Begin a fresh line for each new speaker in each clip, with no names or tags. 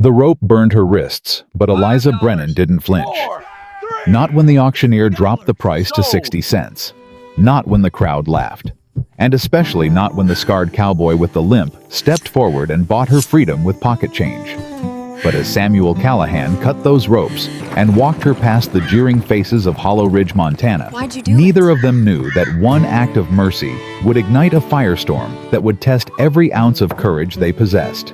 The rope burned her wrists, but Eliza Brennan didn't flinch. Not when the auctioneer dropped the price to 60 cents. Not when the crowd laughed. And especially not when the scarred cowboy with the limp stepped forward and bought her freedom with pocket change. But as Samuel Callahan cut those ropes and walked her past the jeering faces of Hollow Ridge, Montana, neither of them knew that one act of mercy would ignite a firestorm that would test every ounce of courage they possessed.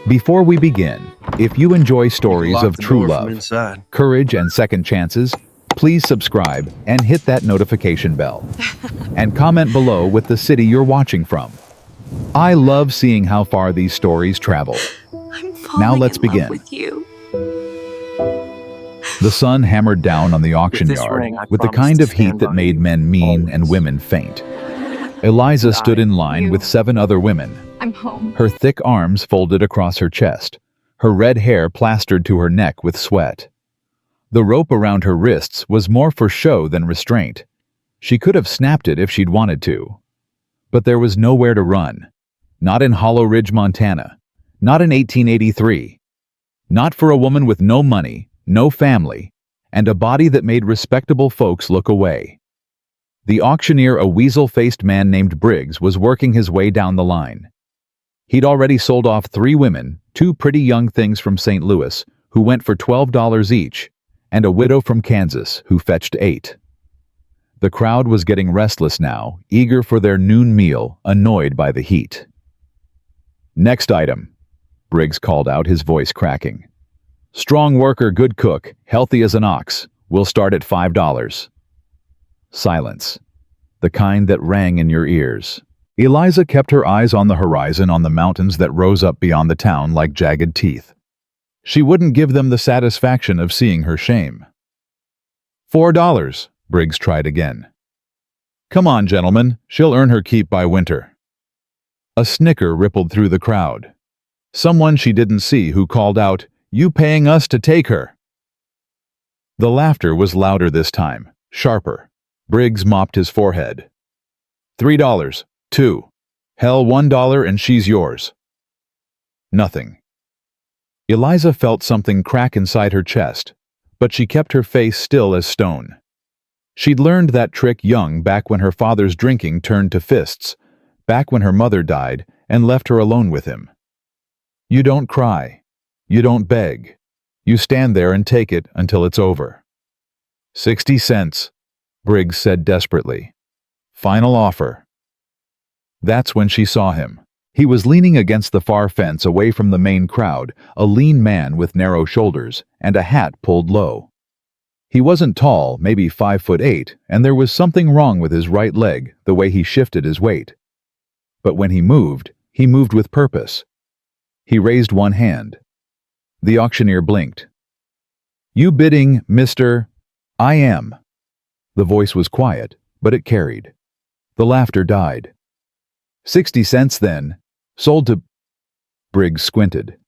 Before we begin, if you enjoy stories of true love, courage, and second chances, please subscribe and hit that notification bell. And comment below with the city you're watching from. I love seeing how far these stories travel. Now let's begin. The sun hammered down on the auction yard with the kind of heat that made men mean and women faint. Eliza stood in line with 7 other women.
I'm home.
Her thick arms folded across her chest, her red hair plastered to her neck with sweat. The rope around her wrists was more for show than restraint. She could have snapped it if she'd wanted to. But there was nowhere to run. Not in Hollow Ridge, Montana. Not in 1883. Not for a woman with no money, no family, and a body that made respectable folks look away. The auctioneer, a weasel-faced man named Briggs, was working his way down the line. He'd already sold off 3 women, 2 pretty young things from St. Louis, who went for $12 each, and a widow from Kansas, who fetched 8. The crowd was getting restless now, eager for their noon meal, annoyed by the heat. "Next item," Briggs called out, his voice cracking. "Strong worker, good cook, healthy as an ox. We'll start at $5. Silence. The kind that rang in your ears. Eliza kept her eyes on the horizon, on the mountains that rose up beyond the town like jagged teeth. She wouldn't give them the satisfaction of seeing her shame. $4, Briggs tried again. "Come on, gentlemen, she'll earn her keep by winter." A snicker rippled through the crowd. Someone she didn't see who called out, "You paying us to take her?" The laughter was louder this time, sharper. Briggs mopped his forehead. $3, 2. Hell, $1 and she's yours." Nothing. Eliza felt something crack inside her chest, but she kept her face still as stone. She'd learned that trick young, back when her father's drinking turned to fists, back when her mother died and left her alone with him. You don't cry. You don't beg. You stand there and take it until it's over. 60 cents, Briggs said desperately. Final offer. That's when she saw him. He was leaning against the far fence away from the main crowd, a lean man with narrow shoulders and a hat pulled low. He wasn't tall, maybe 5'8", and there was something wrong with his right leg, the way he shifted his weight. But when he moved with purpose. He raised one hand. The auctioneer blinked. "You bidding, Mr. I am." The voice was quiet, but it carried. The laughter died. 60 cents then. Sold to... Briggs squinted.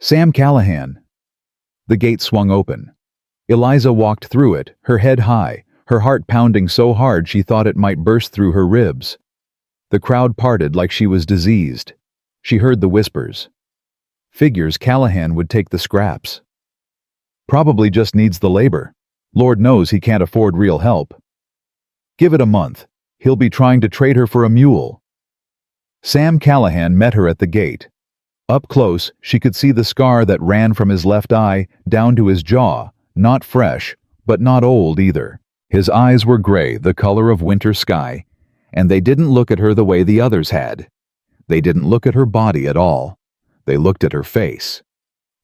"Sam Callahan." The gate swung open. Eliza walked through it, her head high, her heart pounding so hard she thought it might burst through her ribs. The crowd parted like she was diseased. She heard the whispers. Figures Callahan would take the scraps. Probably just needs the labor. Lord knows he can't afford real help. Give it a month. He'll be trying to trade her for a mule. Sam Callahan met her at the gate. Up close, she could see the scar that ran from his left eye down to his jaw, not fresh, but not old either. His eyes were gray, the color of winter sky, and they didn't look at her the way the others had. They didn't look at her body at all. They looked at her face.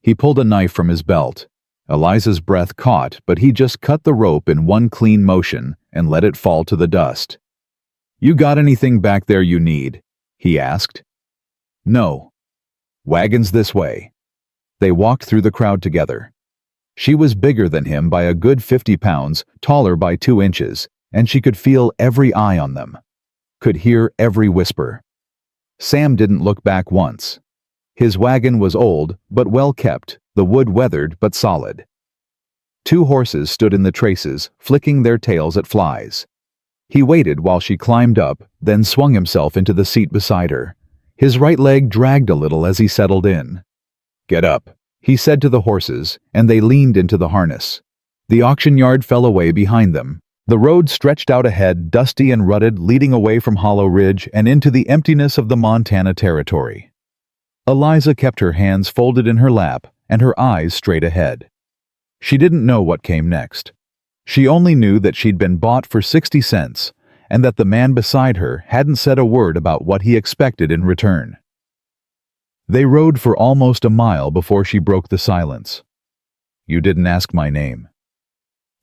He pulled a knife from his belt. Eliza's breath caught, but he just cut the rope in one clean motion and let it fall to the dust. "You got anything back there you need?" he asked. "No." "Wagons this way." They walked through the crowd together. She was bigger than him by a good 50 pounds, taller by 2 inches, and she could feel every eye on them, could hear every whisper. Sam didn't look back once. His wagon was old, but well kept, the wood weathered but solid. 2 horses stood in the traces, flicking their tails at flies. He waited while she climbed up, then swung himself into the seat beside her. His right leg dragged a little as he settled in. Get up, he said to the horses, and they leaned into the harness. The auction yard fell away behind them. The road stretched out ahead, dusty and rutted, leading away from Hollow Ridge and into the emptiness of the Montana Territory. Eliza kept her hands folded in her lap and her eyes straight ahead. She didn't know what came next. She only knew that she'd been bought for 60 cents and that the man beside her hadn't said a word about what he expected in return. They rode for almost a mile before she broke the silence. You didn't ask my name.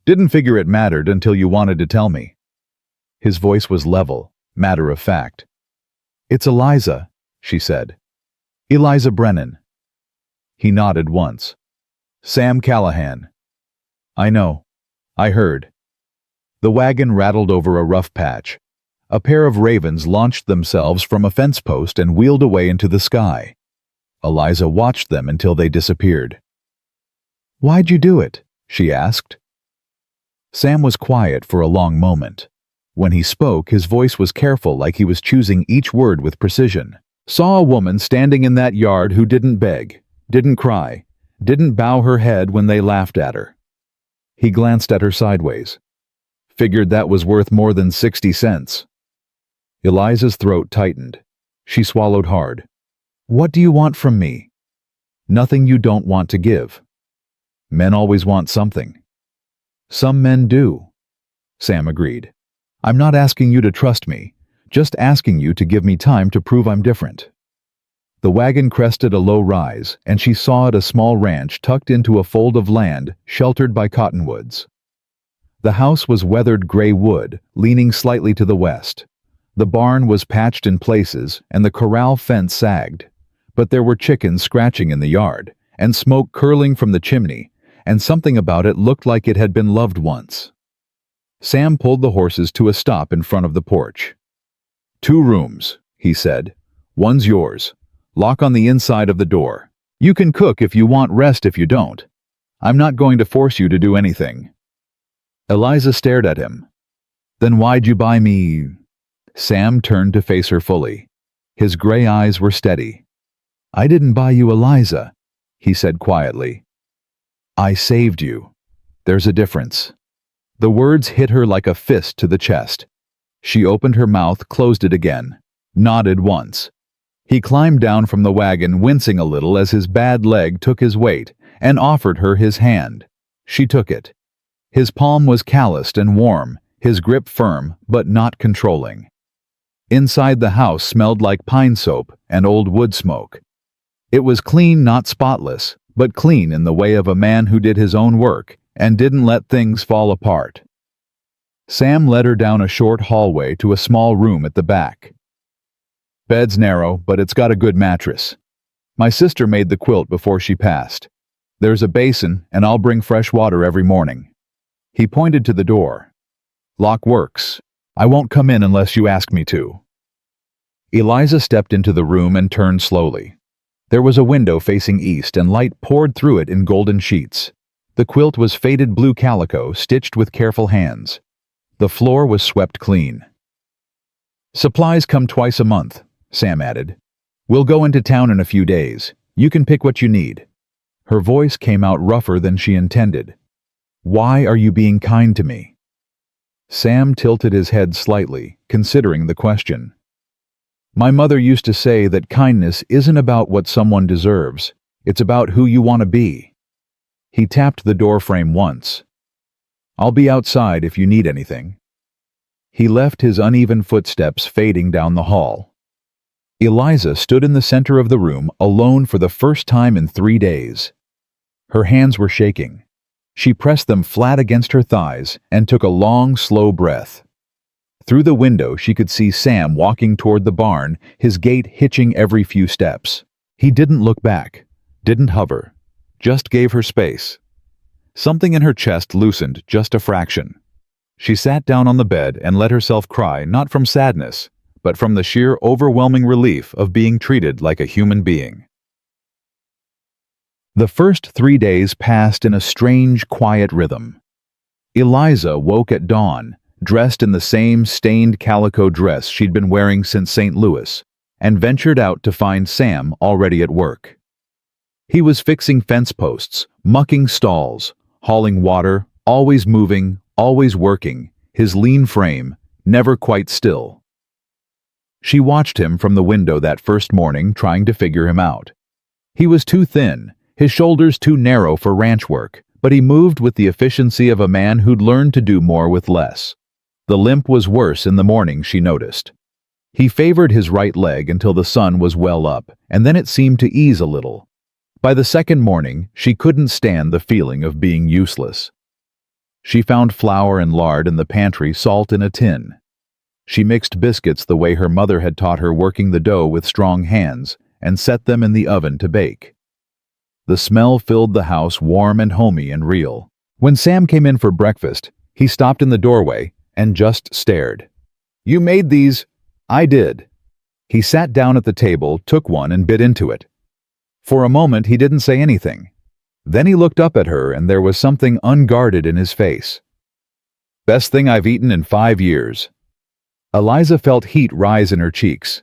Didn't figure it mattered until you wanted to tell me. His voice was level, matter of fact. It's Eliza, she said. Eliza Brennan. He nodded once. Sam Callahan. I know. I heard. The wagon rattled over a rough patch. A pair of ravens launched themselves from a fence post and wheeled away into the sky. Eliza watched them until they disappeared. Why'd you do it? She asked. Sam was quiet for a long moment. When he spoke, his voice was careful, like he was choosing each word with precision. Saw a woman standing in that yard who didn't beg, didn't cry, didn't bow her head when they laughed at her. He glanced at her sideways. Figured that was worth more than 60 cents. Eliza's throat tightened. She swallowed hard. What do you want from me? Nothing you don't want to give. Men always want something. Some men do. Sam agreed. I'm not asking you to trust me, just asking you to give me time to prove I'm different. The wagon crested a low rise, and she saw it a small ranch tucked into a fold of land sheltered by cottonwoods. The house was weathered gray wood, leaning slightly to the west. The barn was patched in places, and the corral fence sagged. But there were chickens scratching in the yard, and smoke curling from the chimney, and something about it looked like it had been loved once. Sam pulled the horses to a stop in front of the porch. 2 rooms, he said. One's yours. Lock on the inside of the door. You can cook if you want, rest if you don't. I'm not going to force you to do anything. Eliza stared at him. Then why'd you buy me? Sam turned to face her fully. His gray eyes were steady. I didn't buy you, Eliza, he said quietly. I saved you. There's a difference. The words hit her like a fist to the chest. She opened her mouth, closed it again, nodded once. He climbed down from the wagon, wincing a little as his bad leg took his weight, and offered her his hand. She took it. His palm was calloused and warm, his grip firm but not controlling. Inside the house smelled like pine soap and old wood smoke. It was clean, not spotless, but clean in the way of a man who did his own work and didn't let things fall apart. Sam led her down a short hallway to a small room at the back. Bed's narrow, but it's got a good mattress. My sister made the quilt before she passed. There's a basin, and I'll bring fresh water every morning. He pointed to the door. Lock works. I won't come in unless you ask me to. Eliza stepped into the room and turned slowly. There was a window facing east, and light poured through it in golden sheets. The quilt was faded blue calico, stitched with careful hands. The floor was swept clean. Supplies come twice a month, Sam added. We'll go into town in a few days. You can pick what you need. Her voice came out rougher than she intended. Why are you being kind to me? Sam tilted his head slightly, considering the question. My mother used to say that kindness isn't about what someone deserves. It's about who you want to be. He tapped the doorframe once. I'll be outside if you need anything. He left his uneven footsteps fading down the hall. Eliza stood in the center of the room, alone for the first time in 3 days. Her hands were shaking. She pressed them flat against her thighs and took a long, slow breath. Through the window, she could see Sam walking toward the barn, his gait hitching every few steps. He didn't look back, didn't hover, just gave her space. Something in her chest loosened just a fraction. She sat down on the bed and let herself cry, not from sadness, but from the sheer overwhelming relief of being treated like a human being. The first 3 days passed in a strange, quiet rhythm. Eliza woke at dawn, dressed in the same stained calico dress she'd been wearing since St. Louis, and ventured out to find Sam already at work. He was fixing fence posts, mucking stalls, hauling water, always moving, always working, his lean frame, never quite still. She watched him from the window that first morning, trying to figure him out. He was too thin, his shoulders too narrow for ranch work, but he moved with the efficiency of a man who'd learned to do more with less. The limp was worse in the morning, she noticed. He favored his right leg until the sun was well up, and then it seemed to ease a little. By the second morning, she couldn't stand the feeling of being useless. She found flour and lard in the pantry, salt in a tin. She mixed biscuits the way her mother had taught her, working the dough with strong hands, and set them in the oven to bake. The smell filled the house, warm and homey and real. When Sam came in for breakfast, he stopped in the doorway and just stared. "You made these?" "I did." He sat down at the table, took one and bit into it. For a moment he didn't say anything. Then he looked up at her and there was something unguarded in his face. "Best thing I've eaten in 5 years." Eliza felt heat rise in her cheeks.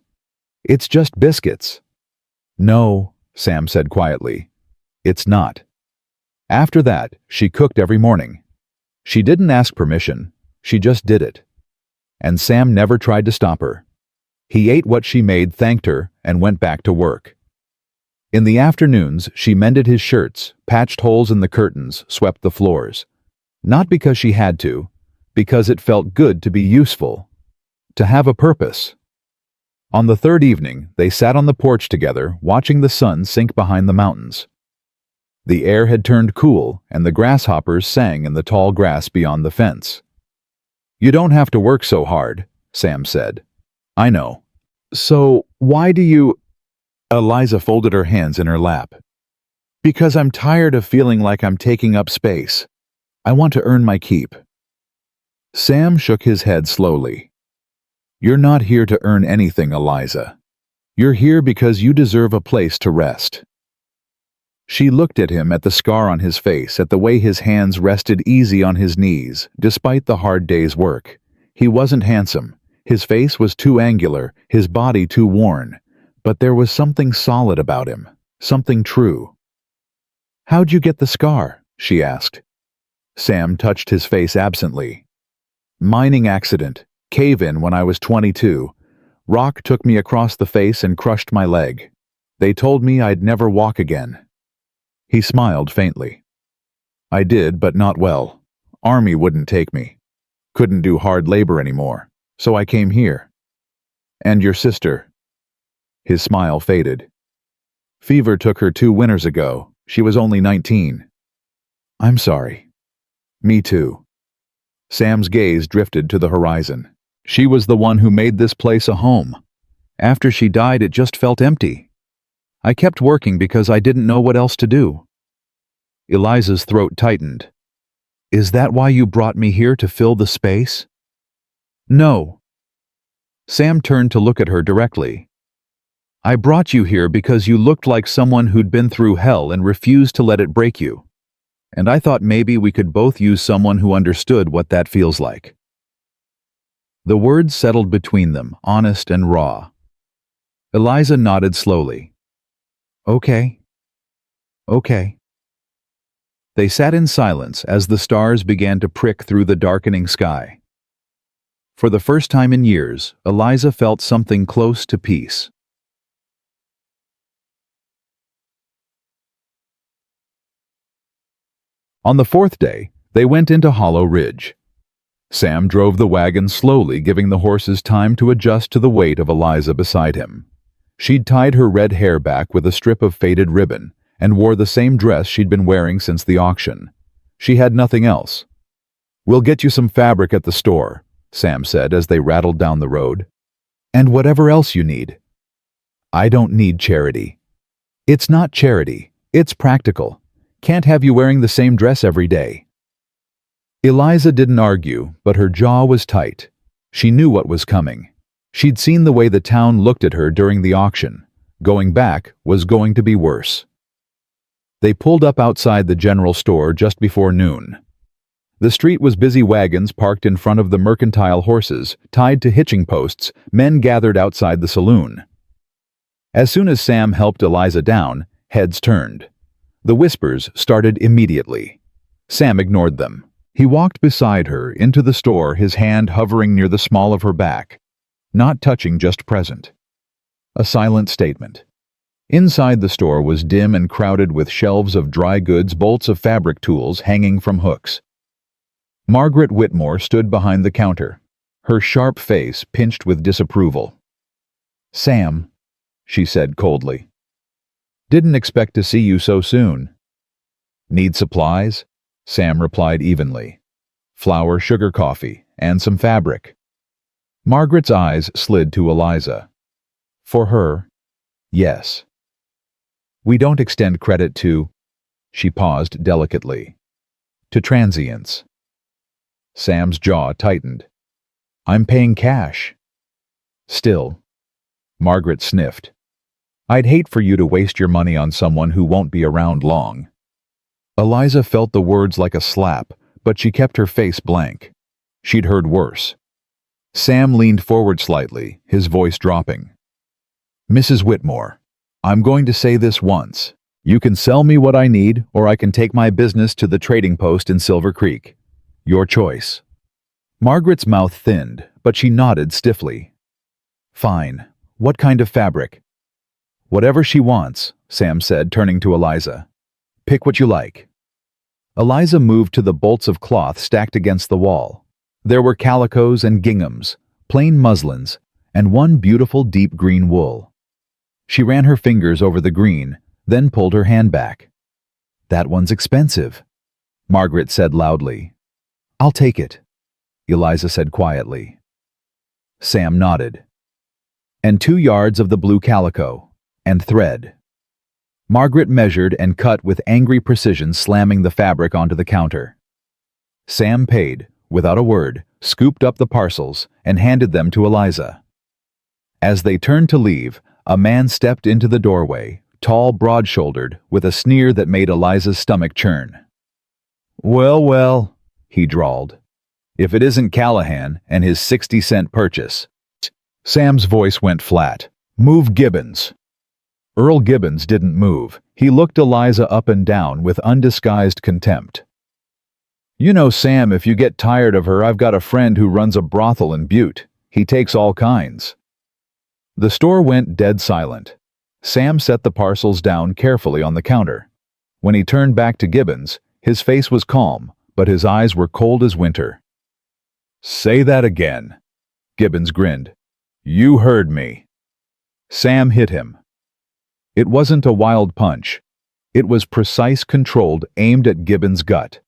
"It's just biscuits." "No," Sam said quietly. "It's not." After that, she cooked every morning. She didn't ask permission, she just did it. And Sam never tried to stop her. He ate what she made, thanked her, and went back to work. In the afternoons, she mended his shirts, patched holes in the curtains, swept the floors. Not because she had to, because it felt good to be useful, to have a purpose. On the third evening, they sat on the porch together, watching the sun sink behind the mountains. The air had turned cool, and the grasshoppers sang in the tall grass beyond the fence. "You don't have to work so hard," Sam said. "I know. So, why do you—" Eliza folded her hands in her lap. "Because I'm tired of feeling like I'm taking up space. I want to earn my keep." Sam shook his head slowly. "You're not here to earn anything, Eliza. You're here because you deserve a place to rest." She looked at him, at the scar on his face, at the way his hands rested easy on his knees, despite the hard day's work. He wasn't handsome. His face was too angular, his body too worn. But there was something solid about him, something true. "How'd you get the scar?" she asked. Sam touched his face absently. "Mining accident. Cave-in when I was 22. Rock took me across the face and crushed my leg. They told me I'd never walk again." He smiled faintly. "I did, but not well. Army wouldn't take me. Couldn't do hard labor anymore, so I came here." "And your sister?" His smile faded. "Fever took her 2 winters ago. She was only 19. "I'm sorry." "Me too." Sam's gaze drifted to the horizon. She was the one who made this place a home. After she died, it just felt empty. I kept working because I didn't know what else to do. Eliza's throat tightened. "Is that why you brought me here, to fill the space?" "No." Sam turned to look at her directly. "I brought you here because you looked like someone who'd been through hell and refused to let it break you. And I thought maybe we could both use someone who understood what that feels like." The words settled between them, honest and raw. Eliza nodded slowly. "Okay. Okay." They sat in silence as the stars began to prick through the darkening sky. For the first time in years, Eliza felt something close to peace. On the 4th day, they went into Hollow Ridge. Sam drove the wagon slowly, giving the horses time to adjust to the weight of Eliza beside him. She'd tied her red hair back with a strip of faded ribbon and wore the same dress she'd been wearing since the auction. She had nothing else. "We'll get you some fabric at the store," Sam said as they rattled down the road. "And whatever else you need." "I don't need charity." "It's not charity. It's practical. Can't have you wearing the same dress every day." Eliza didn't argue, but her jaw was tight. She knew what was coming. She'd seen the way the town looked at her during the auction. Going back was going to be worse. They pulled up outside the general store just before noon. The street was busy, wagons parked in front of the mercantile, horses tied to hitching posts, men gathered outside the saloon. As soon as Sam helped Eliza down, heads turned. The whispers started immediately. Sam ignored them. He walked beside her into the store, his hand hovering near the small of her back, not touching, just present. A silent statement. Inside the store was dim and crowded with shelves of dry goods, bolts of fabric tools hanging from hooks. Margaret Whitmore stood behind the counter, her sharp face pinched with disapproval. "Sam," she said coldly. "Didn't expect to see you so soon." "Need supplies?" Sam replied evenly. "Flour, sugar, coffee, and some fabric." Margaret's eyes slid to Eliza. "For her, yes. We don't extend credit to—" she paused delicately. "To transients." Sam's jaw tightened. "I'm paying cash." "Still," Margaret sniffed, "I'd hate for you to waste your money on someone who won't be around long." Eliza felt the words like a slap, but she kept her face blank. She'd heard worse. Sam leaned forward slightly, his voice dropping. "Mrs. Whitmore, I'm going to say this once. You can sell me what I need, or I can take my business to the trading post in Silver Creek. Your choice." Margaret's mouth thinned, but she nodded stiffly. "Fine. What kind of fabric?" "Whatever she wants," Sam said, turning to Eliza. "Pick what you like." Eliza moved to the bolts of cloth stacked against the wall. There were calicos and ginghams, plain muslins, and one beautiful deep green wool. She ran her fingers over the green, then pulled her hand back. "That one's expensive," Margaret said loudly. "I'll take it," Eliza said quietly. Sam nodded. "And 2 yards of the blue calico, and thread." Margaret measured and cut with angry precision, slamming the fabric onto the counter. Sam paid, without a word, scooped up the parcels, and handed them to Eliza. As they turned to leave, a man stepped into the doorway, tall, broad-shouldered, with a sneer that made Eliza's stomach churn. "Well, well," he drawled, "if it isn't Callahan and his 60-cent purchase." Sam's voice went flat. "Move Gibbons." Earl Gibbons didn't move. He looked Eliza up and down with undisguised contempt. "You know, Sam, if you get tired of her, I've got a friend who runs a brothel in Butte. He takes all kinds." The store went dead silent. Sam set the parcels down carefully on the counter. When he turned back to Gibbons, his face was calm, but his eyes were cold as winter. "Say that again," Gibbons grinned. "You heard me." Sam hit him. It wasn't a wild punch. It was precise, controlled, aimed at Gibbons' gut.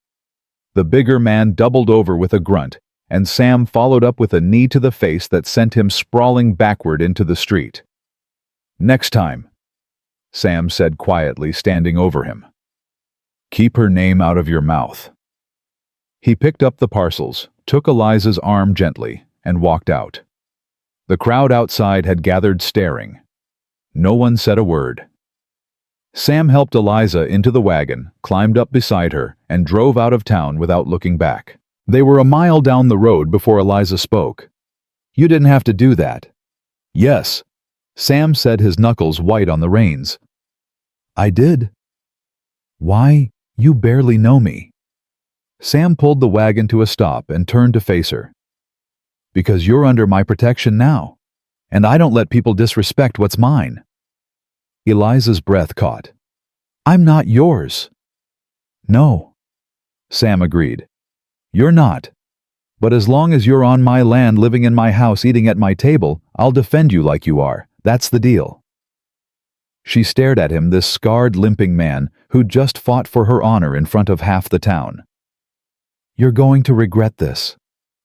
The bigger man doubled over with a grunt, and Sam followed up with a knee to the face that sent him sprawling backward into the street. "Next time," Sam said quietly, standing over him. "Keep her name out of your mouth." He picked up the parcels, took Eliza's arm gently, and walked out. The crowd outside had gathered, staring. No one said a word. Sam helped Eliza into the wagon, climbed up beside her, and drove out of town without looking back. They were a mile down the road before Eliza spoke. "You didn't have to do that." "Yes," Sam said, his knuckles white on the reins. "I did." "Why, you barely know me." Sam pulled the wagon to a stop and turned to face her. "Because you're under my protection now, and I don't let people disrespect what's mine." Eliza's breath caught. "I'm not yours." "No," Sam agreed. "You're not. But as long as you're on my land, living in my house, eating at my table, I'll defend you like you are. That's the deal." She stared at him, this scarred, limping man who'd just fought for her honor in front of half the town. "You're going to regret this,"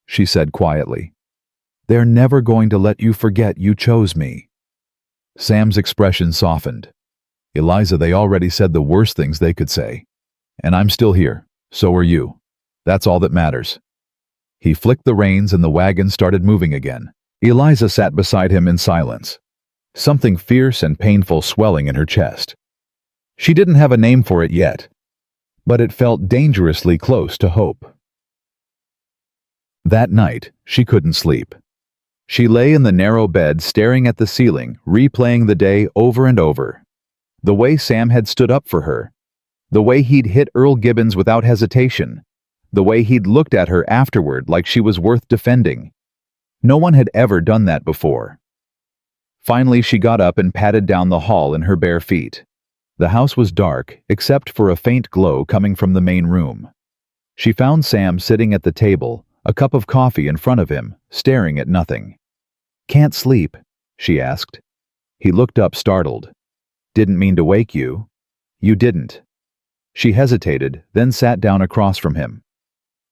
she said quietly. "They're never going to let you forget you chose me." Sam's expression softened. "Eliza, they already said the worst things they could say. And I'm still here. So are you. That's all that matters." He flicked the reins and the wagon started moving again. Eliza sat beside him in silence, something fierce and painful swelling in her chest. She didn't have a name for it yet, but it felt dangerously close to hope. That night, she couldn't sleep. She lay in the narrow bed, staring at the ceiling, replaying the day over and over. The way Sam had stood up for her, The way he'd hit Earl Gibbons without hesitation. The way he'd looked at her afterward like she was worth defending. No one had ever done that before. Finally, she got up and padded down the hall in her bare feet. The house was dark, except for a faint glow coming from the main room. She found Sam sitting at the table, a cup of coffee in front of him, staring at nothing. "Can't sleep?" she asked. He looked up, startled. "Didn't mean to wake you." "You didn't." She hesitated, then sat down across from him.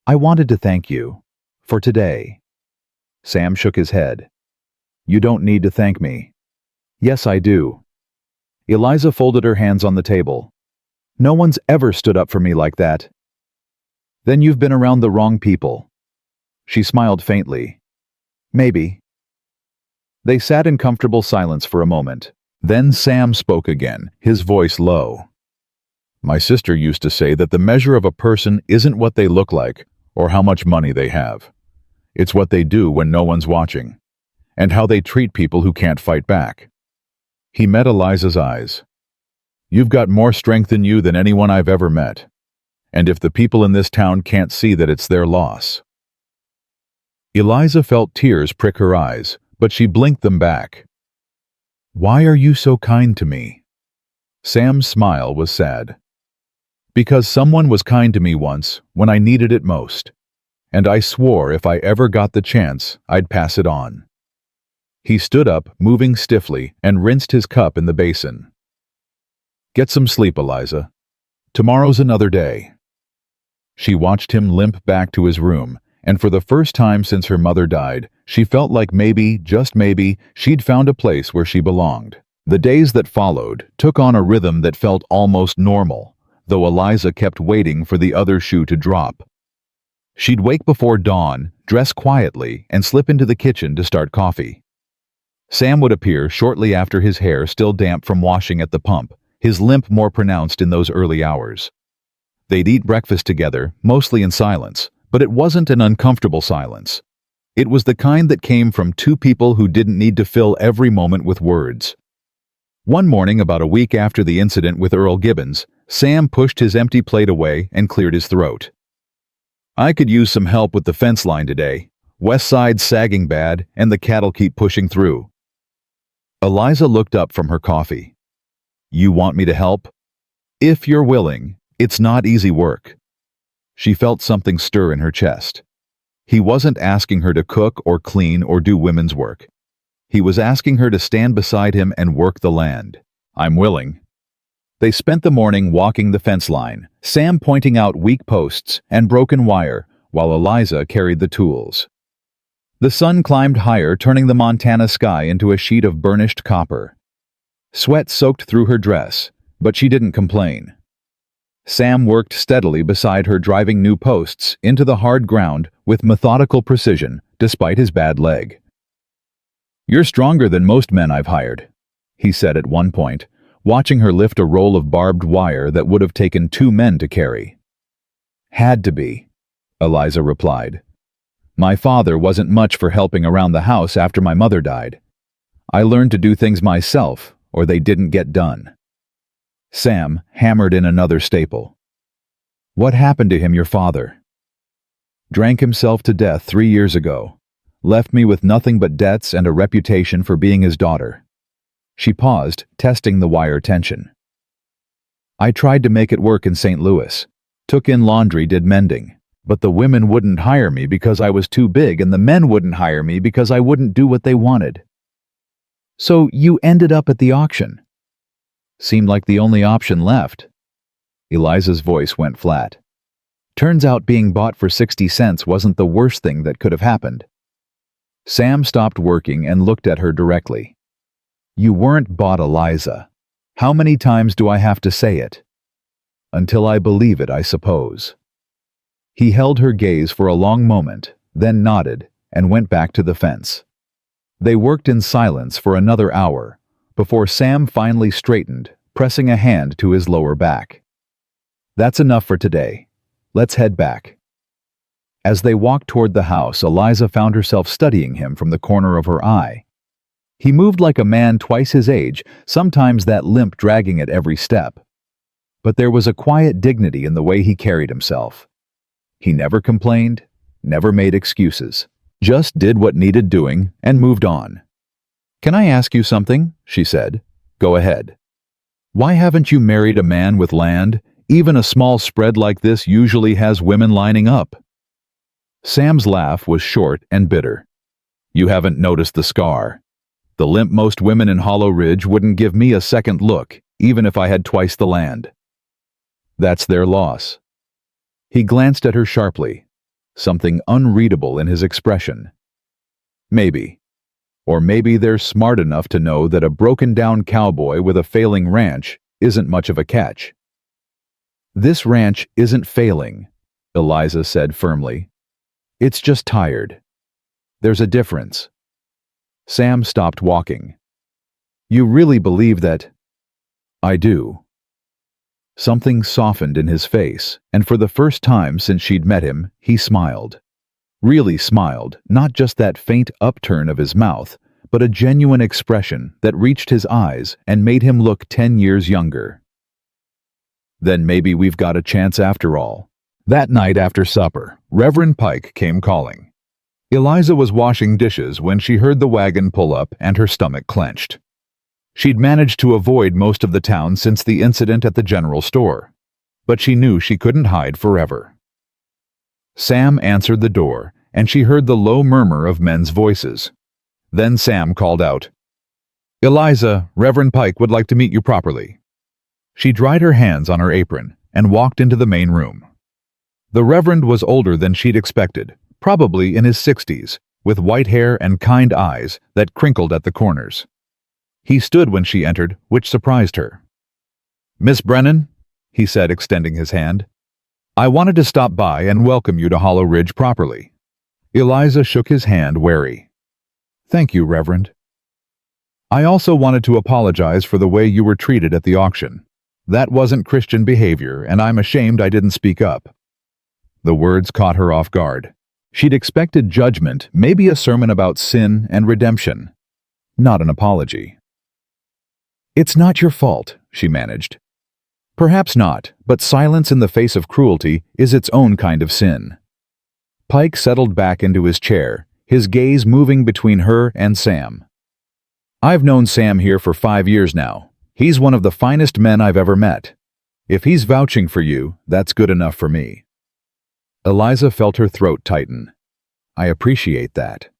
"I wanted to thank you. For today." Sam shook his head. "You don't need to thank me." "Yes, I do." Eliza folded her hands on the table. "No one's ever stood up for me like that." "Then you've been around the wrong people." She smiled faintly. "Maybe." They sat in comfortable silence for a moment. Then Sam spoke again, his voice low. "My sister used to say that the measure of a person isn't what they look like or how much money they have. It's what they do when no one's watching, and how they treat people who can't fight back." He met Eliza's eyes. "You've got more strength in you than anyone I've ever met. And if the people in this town can't see that, it's their loss." Eliza felt tears prick her eyes, but she blinked them back. "Why are you so kind to me?" Sam's smile was sad. "Because someone was kind to me once, when I needed it most. And I swore if I ever got the chance, I'd pass it on." He stood up, moving stiffly, and rinsed his cup in the basin. "Get some sleep, Eliza. Tomorrow's another day." She watched him limp back to his room, and for the first time since her mother died, she felt like maybe, just maybe, she'd found a place where she belonged. The days that followed took on a rhythm that felt almost normal, though Eliza kept waiting for the other shoe to drop. She'd wake before dawn, dress quietly, and slip into the kitchen to start coffee. Sam would appear shortly after, his hair still damp from washing at the pump, his limp more pronounced in those early hours. They'd eat breakfast together, mostly in silence, but it wasn't an uncomfortable silence. It was the kind that came from two people who didn't need to fill every moment with words. One morning, about a week after the incident with Earl Gibbons, Sam pushed his empty plate away and cleared his throat. "I could use some help with the fence line today. West Side's sagging bad, and the cattle keep pushing through." Eliza looked up from her coffee. "You want me to help?" "If you're willing. It's not easy work." She felt something stir in her chest. He wasn't asking her to cook or clean or do women's work. He was asking her to stand beside him and work the land. "I'm willing." They spent the morning walking the fence line, Sam pointing out weak posts and broken wire, while Eliza carried the tools. The sun climbed higher, turning the Montana sky into a sheet of burnished copper. Sweat soaked through her dress, but she didn't complain. Sam worked steadily beside her, driving new posts into the hard ground with methodical precision, despite his bad leg. "You're stronger than most men I've hired," he said at one point, watching her lift a roll of barbed wire that would have taken 2 men to carry. "Had to be," Eliza replied. "My father wasn't much for helping around the house after my mother died. I learned to do things myself, or they didn't get done." Sam hammered in another staple. "What happened to him, your father?" "Drank himself to death 3 years ago. Left me with nothing but debts and a reputation for being his daughter." She paused, testing the wire tension. "I tried to make it work in St. Louis. Took in laundry, did mending. But the women wouldn't hire me because I was too big, and the men wouldn't hire me because I wouldn't do what they wanted." "So you ended up at the auction?" "Seemed like the only option left." Eliza's voice went flat. "Turns out being bought for 60 cents wasn't the worst thing that could have happened." Sam stopped working and looked at her directly. "You weren't bought, Eliza. How many times do I have to say it?" "Until I believe it, I suppose." He held her gaze for a long moment, then nodded and went back to the fence. They worked in silence for another hour, before Sam finally straightened, pressing a hand to his lower back. "That's enough for today. Let's head back." As they walked toward the house, Eliza found herself studying him from the corner of her eye. He moved like a man twice his age, sometimes that limp dragging at every step. but there was a quiet dignity in the way he carried himself. He never complained, never made excuses, just did what needed doing and moved on. "Can I ask you something?" she said. "Go ahead." "Why haven't you married a man with land? Even a small spread like this usually has women lining up." Sam's laugh was short and bitter. "You haven't noticed the scar. The limp most women in Hollow Ridge wouldn't give me a second look, even if I had twice the land. That's their loss." He glanced at her sharply, something unreadable in his expression. "Maybe. Or maybe they're smart enough to know that a broken-down cowboy with a failing ranch isn't much of a catch." "This ranch isn't failing," Eliza said firmly. "It's just tired. There's a difference." Sam stopped walking. "You really believe that?" "I do." Something softened in his face, and for the first time since she'd met him, he smiled. Really smiled, not just that faint upturn of his mouth, but a genuine expression that reached his eyes and made him look 10 years younger. "Then maybe we've got a chance after all." That night after supper, Reverend Pike came calling. Eliza was washing dishes when she heard the wagon pull up and her stomach clenched. She'd managed to avoid most of the town since the incident at the general store, but she knew she couldn't hide forever. Sam answered the door, and she heard the low murmur of men's voices. Then Sam called out, "Eliza, Reverend Pike would like to meet you properly." She dried her hands on her apron and walked into the main room. The Reverend was older than she'd expected, probably in his 60s, with white hair and kind eyes that crinkled at the corners. He stood when she entered, which surprised her. "Miss Brennan," he said, extending his hand, "I wanted to stop by and welcome you to Hollow Ridge properly." Eliza shook his hand, wary. "Thank you, Reverend. I also wanted to apologize for the way you were treated at the auction. That wasn't Christian behavior, and I'm ashamed I didn't speak up." The words caught her off guard. She'd expected judgment, maybe a sermon about sin and redemption, not an apology. "It's not your fault," she managed. "Perhaps not, but silence in the face of cruelty is its own kind of sin." Pike settled back into his chair, his gaze moving between her and Sam. "I've known Sam here for 5 years now. He's one of the finest men I've ever met. If he's vouching for you, that's good enough for me." Eliza felt her throat tighten. "I appreciate that.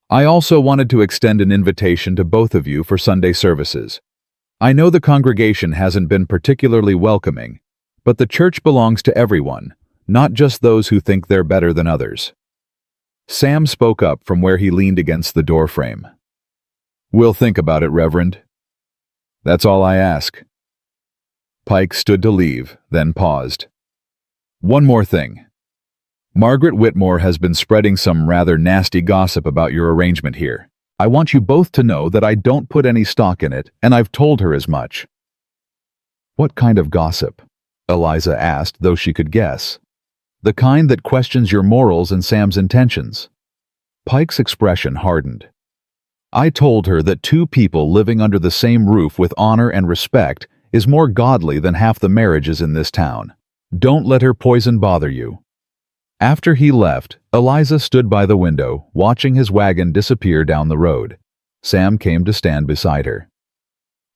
I also wanted to extend an invitation to both of you for Sunday services. I know the congregation hasn't been particularly welcoming, but the church belongs to everyone, not just those who think they're better than others." Sam spoke up from where he leaned against the doorframe. "We'll think about it, Reverend. That's all I ask." Pike stood to leave, then paused. "One more thing. Margaret Whitmore has been spreading some rather nasty gossip about your arrangement here. I want you both to know that I don't put any stock in it, and I've told her as much." "What kind of gossip?" Eliza asked, though she could guess. "The kind that questions your morals and Sam's intentions." Pike's expression hardened. "I told her that two people living under the same roof with honor and respect is more godly than half the marriages in this town. Don't let her poison bother you." After he left, Eliza stood by the window, watching his wagon disappear down the road. Sam came to stand beside her.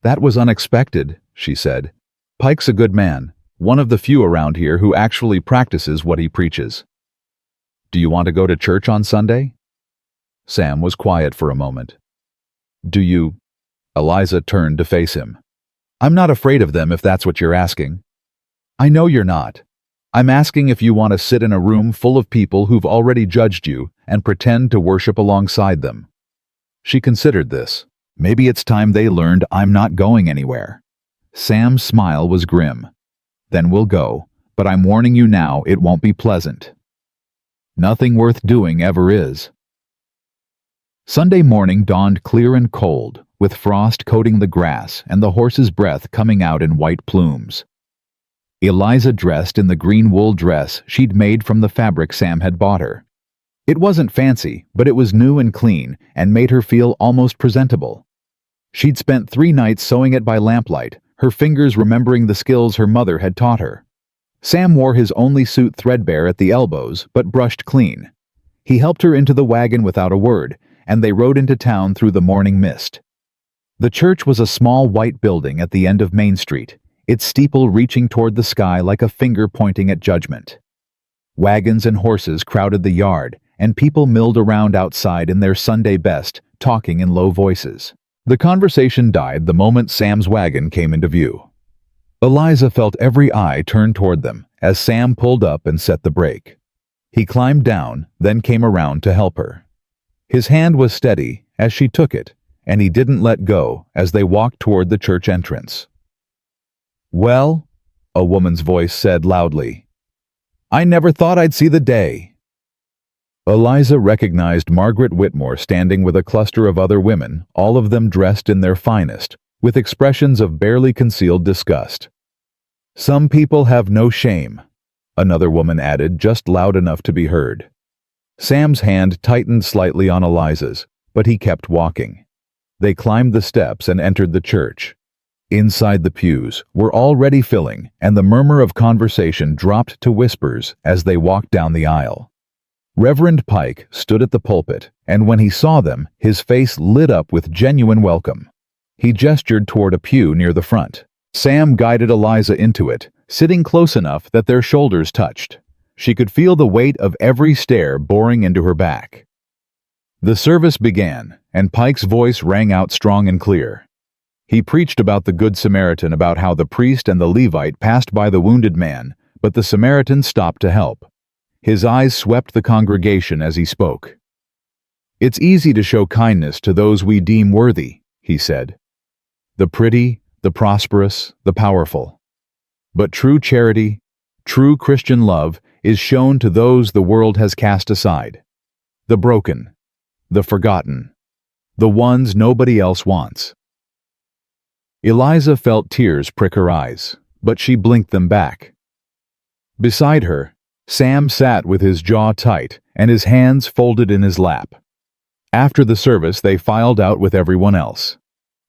"That was unexpected," she said. "Pike's a good man, one of the few around here who actually practices what he preaches. Do you want to go to church on Sunday?" Sam was quiet for a moment. "Do you?" Eliza turned to face him. "I'm not afraid of them if that's what you're asking." "I know you're not. I'm asking if you want to sit in a room full of people who've already judged you and pretend to worship alongside them." She considered this. Maybe it's time they learned I'm not going anywhere. Sam's smile was grim. "Then we'll go, but I'm warning you now, it won't be pleasant. Nothing worth doing ever is." Sunday morning dawned clear and cold, with frost coating the grass and the horse's breath coming out in white plumes. Eliza dressed in the green wool dress she'd made from the fabric Sam had bought her. It wasn't fancy, but it was new and clean and made her feel almost presentable. She'd spent 3 nights sewing it by lamplight, her fingers remembering the skills her mother had taught her. Sam wore his only suit threadbare at the elbows, but brushed clean. He helped her into the wagon without a word, and they rode into town through the morning mist. The church was a small white building at the end of Main Street, its steeple reaching toward the sky like a finger pointing at judgment. Wagons and horses crowded the yard, and people milled around outside in their Sunday best, talking in low voices. The conversation died the moment Sam's wagon came into view. Eliza felt every eye turn toward them as Sam pulled up and set the brake. He climbed down, then came around to help her. His hand was steady as she took it, and he didn't let go as they walked toward the church entrance. "Well," a woman's voice said loudly, "I never thought I'd see the day." Eliza recognized Margaret Whitmore standing with a cluster of other women, all of them dressed in their finest, with expressions of barely concealed disgust. "Some people have no shame," another woman added, just loud enough to be heard. Sam's hand tightened slightly on Eliza's, but he kept walking. They climbed the steps and entered the church. Inside the pews were already filling, and the murmur of conversation dropped to whispers as they walked down the aisle. Reverend Pike stood at the pulpit, and when he saw them, his face lit up with genuine welcome. He gestured toward a pew near the front. Sam guided Eliza into it, sitting close enough that their shoulders touched. She could feel the weight of every stare boring into her back. The service began, and Pike's voice rang out strong and clear. He preached about the Good Samaritan, about how the priest and the Levite passed by the wounded man, but the Samaritan stopped to help. His eyes swept the congregation as he spoke. "It's easy to show kindness to those we deem worthy," he said. "The pretty, the prosperous, the powerful. But true charity, true Christian love, is shown to those the world has cast aside. The broken, the forgotten, the ones nobody else wants." Eliza felt tears prick her eyes, but she blinked them back. Beside her, Sam sat with his jaw tight and his hands folded in his lap. After the service, they filed out with everyone else.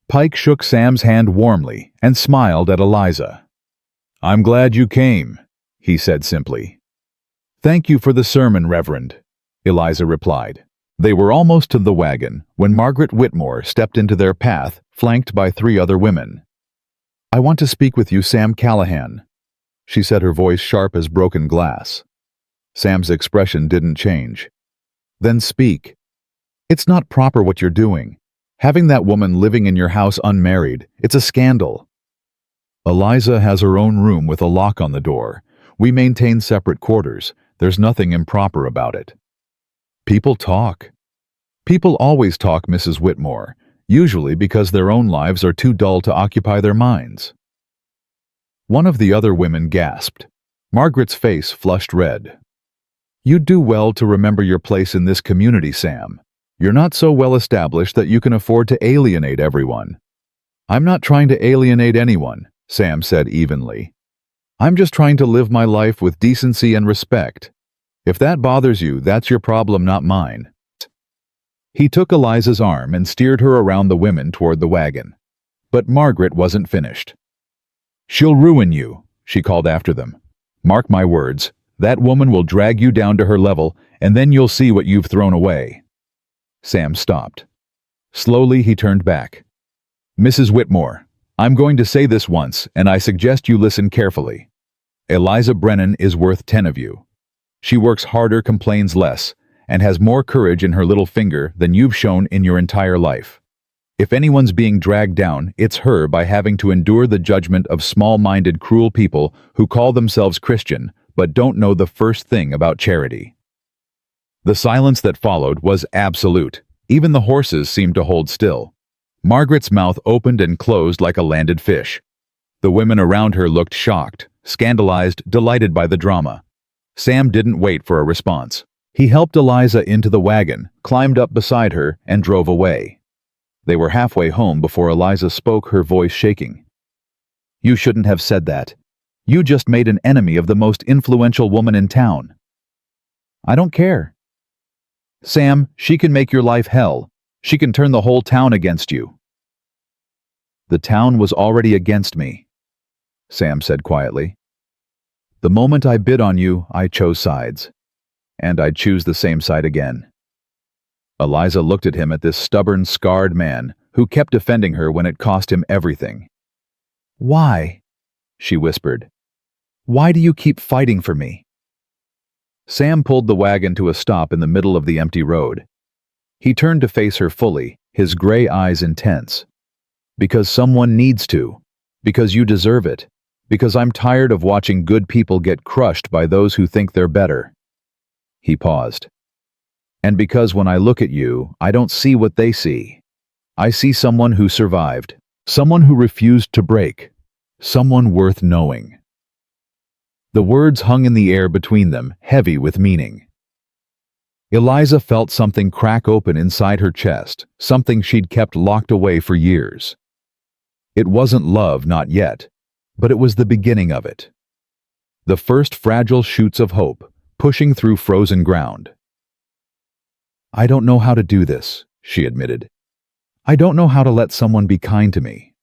Pike shook Sam's hand warmly and smiled at Eliza. "I'm glad you came," he said simply. "Thank you for the sermon, Reverend," Eliza replied. They were almost to the wagon when Margaret Whitmore stepped into their path, flanked by 3 other women. "I want to speak with you, Sam Callahan," she said, her voice sharp as broken glass. Sam's expression didn't change. "Then speak. It's not proper what you're doing. Having that woman living in your house unmarried, it's a scandal." "Eliza has her own room with a lock on the door. We maintain separate quarters. There's nothing improper about it." "People talk." "People always talk, Mrs. Whitmore, usually because their own lives are too dull to occupy their minds." One of the other women gasped. Margaret's face flushed red. "You'd do well to remember your place in this community, Sam. You're not so well established that you can afford to alienate everyone." "I'm not trying to alienate anyone," Sam said evenly. "I'm just trying to live my life with decency and respect. If that bothers you, that's your problem, not mine." He took Eliza's arm and steered her around the women toward the wagon. But Margaret wasn't finished. "She'll ruin you," she called after them. "Mark my words, that woman will drag you down to her level, and then you'll see what you've thrown away." Sam stopped. Slowly he turned back. "Mrs. Whitmore, I'm going to say this once, and I suggest you listen carefully. Eliza Brennan is worth 10 of you. She works harder, complains less, and has more courage in her little finger than you've shown in your entire life. If anyone's being dragged down, it's her by having to endure the judgment of small-minded, cruel people who call themselves Christian but don't know the first thing about charity." The silence that followed was absolute. Even the horses seemed to hold still. Margaret's mouth opened and closed like a landed fish. The women around her looked shocked, scandalized, delighted by the drama. Sam didn't wait for a response. He helped Eliza into the wagon, climbed up beside her, and drove away. They were halfway home before Eliza spoke, her voice shaking. "You shouldn't have said that. You just made an enemy of the most influential woman in town." "I don't care." "Sam, she can make your life hell. She can turn the whole town against you." The town was already against me, Sam said quietly. The moment I bid on you, I chose sides. And I'd choose the same side again. Eliza looked at him, at this stubborn, scarred man who kept defending her when it cost him everything. Why? She whispered. Why do you keep fighting for me? Sam pulled the wagon to a stop in the middle of the empty road. He turned to face her fully, his gray eyes intense. Because someone needs to. Because you deserve it. Because I'm tired of watching good people get crushed by those who think they're better. He paused. And because when I look at you, I don't see what they see. I see someone who survived. Someone who refused to break. Someone worth knowing. The words hung in the air between them, heavy with meaning. Eliza felt something crack open inside her chest, something she'd kept locked away for years. It wasn't love, not yet, but it was the beginning of it. The first fragile shoots of hope, pushing through frozen ground. I don't know how to do this, she admitted. I don't know how to let someone be kind to me.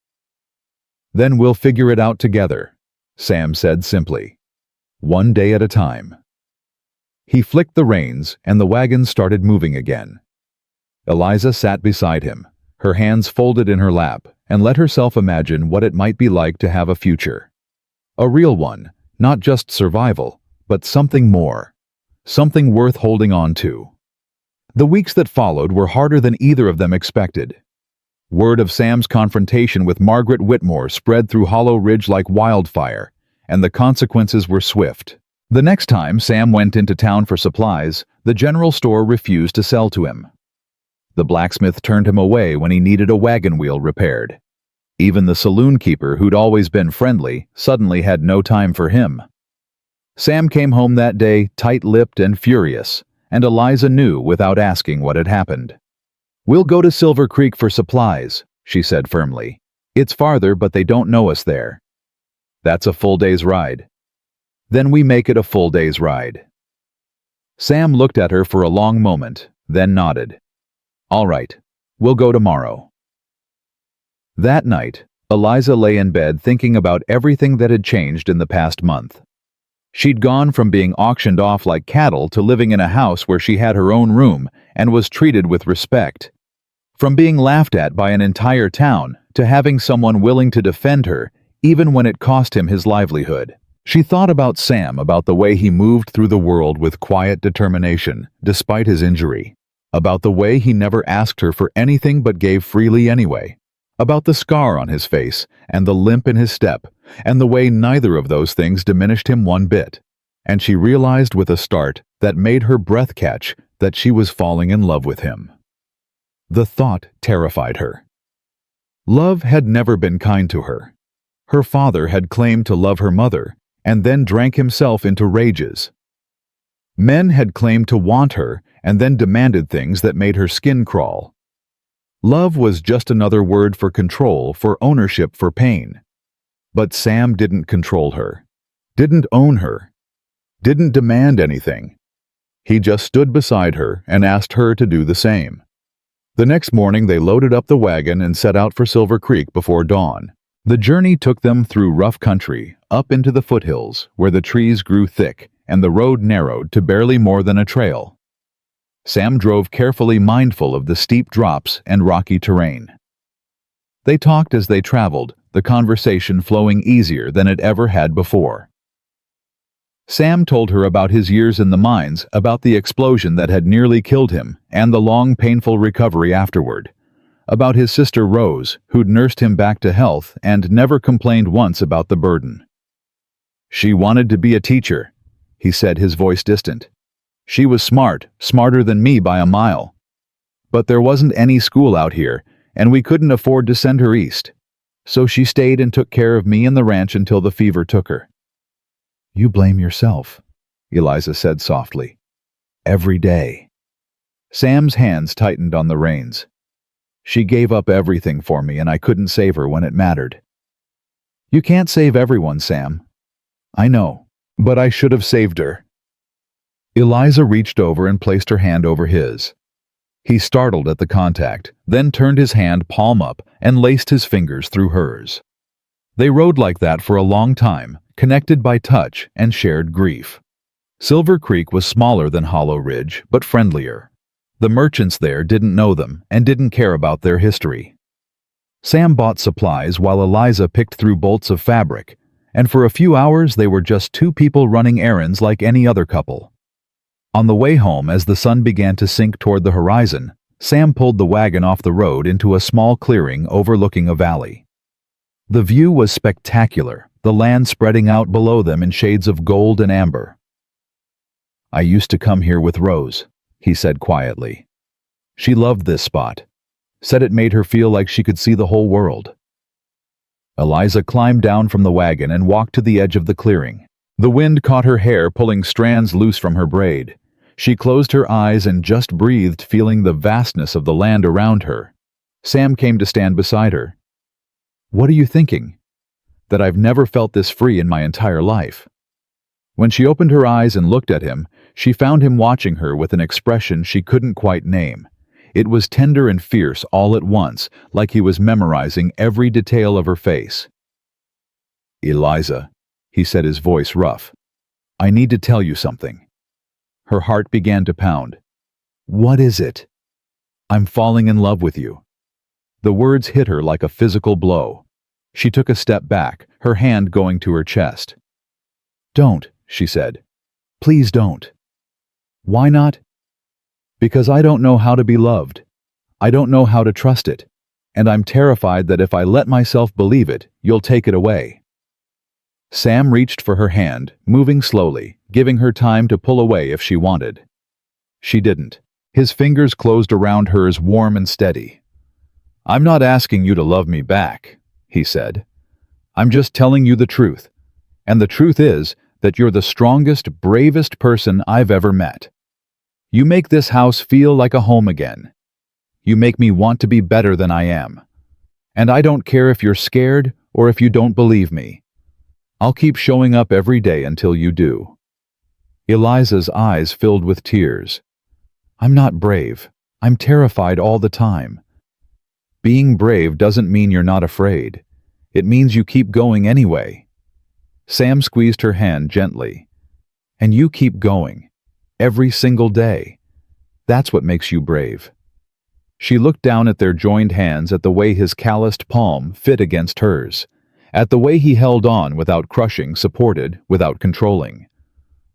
Then we'll figure it out together, Sam said simply. One day at a time. He flicked the reins, and the wagon started moving again. Eliza sat beside him, her hands folded in her lap, and let herself imagine what it might be like to have a future. A real one, not just survival, but something more. Something worth holding on to. The weeks that followed were harder than either of them expected. Word of Sam's confrontation with Margaret Whitmore spread through Hollow Ridge like wildfire, and the consequences were swift. The next time Sam went into town for supplies, the general store refused to sell to him. The blacksmith turned him away when he needed a wagon wheel repaired. Even the saloon keeper, who'd always been friendly, suddenly had no time for him. Sam came home that day tight-lipped and furious, and Eliza knew without asking what had happened. We'll go to Silver Creek for supplies, she said firmly. It's farther, but they don't know us there. That's a full day's ride. Then we make it a full day's ride. Sam looked at her for a long moment, then nodded. All right, we'll go tomorrow. That night, Eliza lay in bed thinking about everything that had changed in the past month. She'd gone from being auctioned off like cattle to living in a house where she had her own room and was treated with respect. From being laughed at by an entire town to having someone willing to defend her, even when it cost him his livelihood. She thought about Sam, about the way he moved through the world with quiet determination, despite his injury. About the way he never asked her for anything but gave freely anyway. About the scar on his face, and the limp in his step, and the way neither of those things diminished him one bit. And she realized with a start that made her breath catch that she was falling in love with him. The thought terrified her. Love had never been kind to her. Her father had claimed to love her mother, and then drank himself into rages. Men had claimed to want her, and then demanded things that made her skin crawl. Love was just another word for control, for ownership, for pain. But Sam didn't control her, didn't own her, didn't demand anything. He just stood beside her and asked her to do the same. The next morning they loaded up the wagon and set out for Silver Creek before dawn. The journey took them through rough country, up into the foothills, where the trees grew thick and the road narrowed to barely more than a trail. Sam drove carefully, mindful of the steep drops and rocky terrain. They talked as they traveled, the conversation flowing easier than it ever had before. Sam told her about his years in the mines, about the explosion that had nearly killed him, and the long, painful recovery afterward. About his sister Rose, who'd nursed him back to health and never complained once about the burden. She wanted to be a teacher, he said, his voice distant. She was smart, smarter than me by a mile. But there wasn't any school out here, and we couldn't afford to send her east. So she stayed and took care of me and the ranch until the fever took her. You blame yourself, Eliza said softly. Every day. Sam's hands tightened on the reins. She gave up everything for me, and I couldn't save her when it mattered. You can't save everyone, Sam. I know, but I should have saved her. Eliza reached over and placed her hand over his. He startled at the contact, then turned his hand palm up and laced his fingers through hers. They rode like that for a long time, connected by touch and shared grief. Silver Creek was smaller than Hollow Ridge, but friendlier. The merchants there didn't know them and didn't care about their history. Sam bought supplies while Eliza picked through bolts of fabric, and for a few hours they were just two people running errands like any other couple. On the way home, as the sun began to sink toward the horizon, Sam pulled the wagon off the road into a small clearing overlooking a valley. The view was spectacular, the land spreading out below them in shades of gold and amber. "I used to come here with Rose," he said quietly. She loved this spot, said it made her feel like she could see the whole world. Eliza climbed down from the wagon and walked to the edge of the clearing. The wind caught her hair, pulling strands loose from her braid. She closed her eyes and just breathed, feeling the vastness of the land around her. Sam came to stand beside her. "What are you thinking?" "That I've never felt this free in my entire life." When she opened her eyes and looked at him, she found him watching her with an expression she couldn't quite name. It was tender and fierce all at once, like he was memorizing every detail of her face. "Eliza," he said, his voice rough, "I need to tell you something." Her heart began to pound. "What is it?" "I'm falling in love with you." The words hit her like a physical blow. She took a step back, her hand going to her chest. "Don't," she said. "Please don't." "Why not?" "Because I don't know how to be loved. I don't know how to trust it. And I'm terrified that if I let myself believe it, you'll take it away." Sam reached for her hand, moving slowly, giving her time to pull away if she wanted. She didn't. His fingers closed around hers, warm and steady. "I'm not asking you to love me back," he said. "I'm just telling you the truth. And the truth is that you're the strongest, bravest person I've ever met. You make this house feel like a home again. You make me want to be better than I am. And I don't care if you're scared or if you don't believe me. I'll keep showing up every day until you do." Eliza's eyes filled with tears. "I'm not brave. I'm terrified all the time." "Being brave doesn't mean you're not afraid. It means you keep going anyway." Sam squeezed her hand gently. "And you keep going. Every single day. That's what makes you brave." She looked down at their joined hands, at the way his calloused palm fit against hers, at the way he held on without crushing, supported without controlling.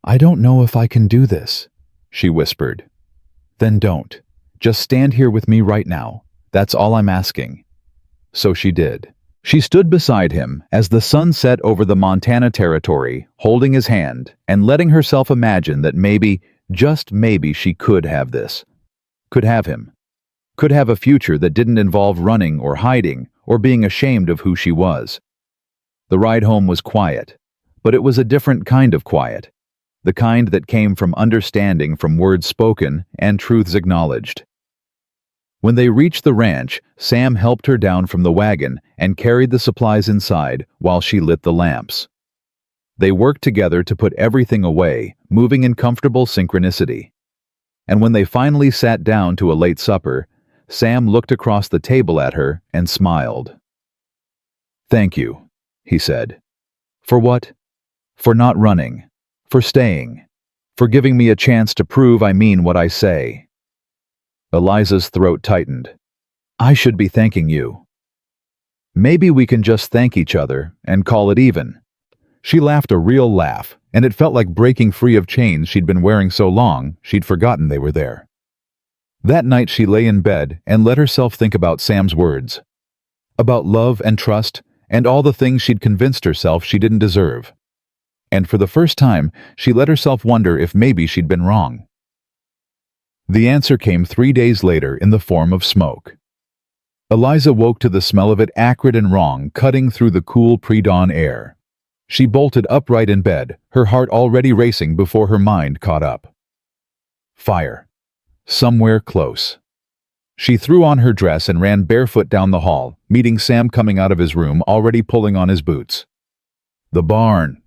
"I don't know if I can do this," she whispered. "Then don't. Just stand here with me right now. That's all I'm asking." So she did. She stood beside him as the sun set over the Montana territory, holding his hand and letting herself imagine that maybe, just maybe, she could have this. Could have him. Could have a future that didn't involve running or hiding or being ashamed of who she was. The ride home was quiet, but it was a different kind of quiet. The kind that came from understanding, from words spoken and truths acknowledged. When they reached the ranch, Sam helped her down from the wagon and carried the supplies inside while she lit the lamps. They worked together to put everything away, moving in comfortable synchronicity. And when they finally sat down to a late supper, Sam looked across the table at her and smiled. "Thank you," he said. "For what? For not running. For staying. For giving me a chance to prove I mean what I say." Eliza's throat tightened. "I should be thanking you." "Maybe we can just thank each other and call it even." She laughed a real laugh, and it felt like breaking free of chains she'd been wearing so long she'd forgotten they were there. That night she lay in bed and let herself think about Sam's words. About love and trust and all the things she'd convinced herself she didn't deserve. And for the first time, she let herself wonder if maybe she'd been wrong. The answer came 3 days later in the form of smoke. Eliza woke to the smell of it, acrid and wrong, cutting through the cool pre-dawn air. She bolted upright in bed, her heart already racing before her mind caught up. Fire. Somewhere close. She threw on her dress and ran barefoot down the hall, meeting Sam coming out of his room, already pulling on his boots. "The barn,"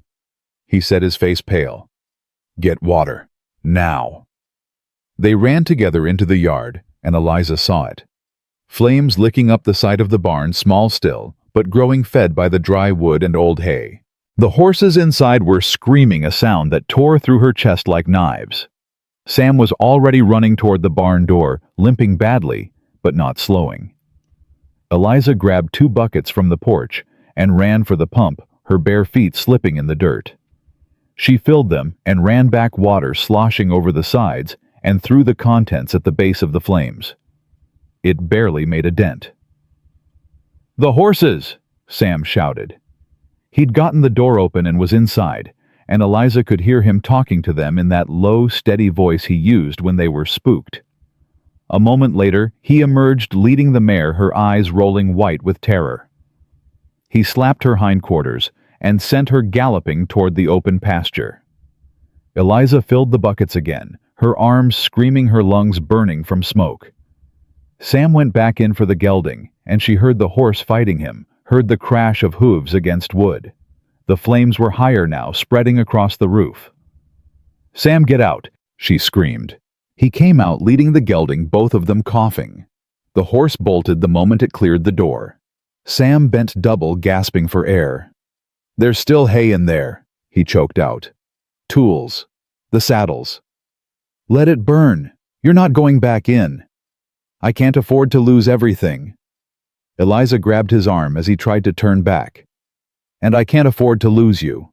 he said, his face pale. "Get water. Now." They ran together into the yard, and Eliza saw it. Flames licking up the side of the barn, small still, but growing, fed by the dry wood and old hay. The horses inside were screaming a sound that tore through her chest like knives. Sam was already running toward the barn door, limping badly, but not slowing. Eliza grabbed 2 buckets from the porch and ran for the pump, her bare feet slipping in the dirt. She filled them and ran back, water sloshing over the sides and threw the contents at the base of the flames. It barely made a dent. "The horses!" Sam shouted. He'd gotten the door open and was inside, and Eliza could hear him talking to them in that low, steady voice he used when they were spooked. A moment later, he emerged leading the mare, her eyes rolling white with terror. He slapped her hindquarters and sent her galloping toward the open pasture. Eliza filled the buckets again, her arms screaming, her lungs burning from smoke. Sam went back in for the gelding, and she heard the horse fighting him, heard the crash of hooves against wood. The flames were higher now, spreading across the roof. "Sam, get out!" she screamed. He came out leading the gelding, both of them coughing. The horse bolted the moment it cleared the door. Sam bent double, gasping for air. "There's still hay in there," he choked out. "Tools. The saddles." "Let it burn. You're not going back in." "I can't afford to lose everything." Eliza grabbed his arm as he tried to turn back. "And I can't afford to lose you."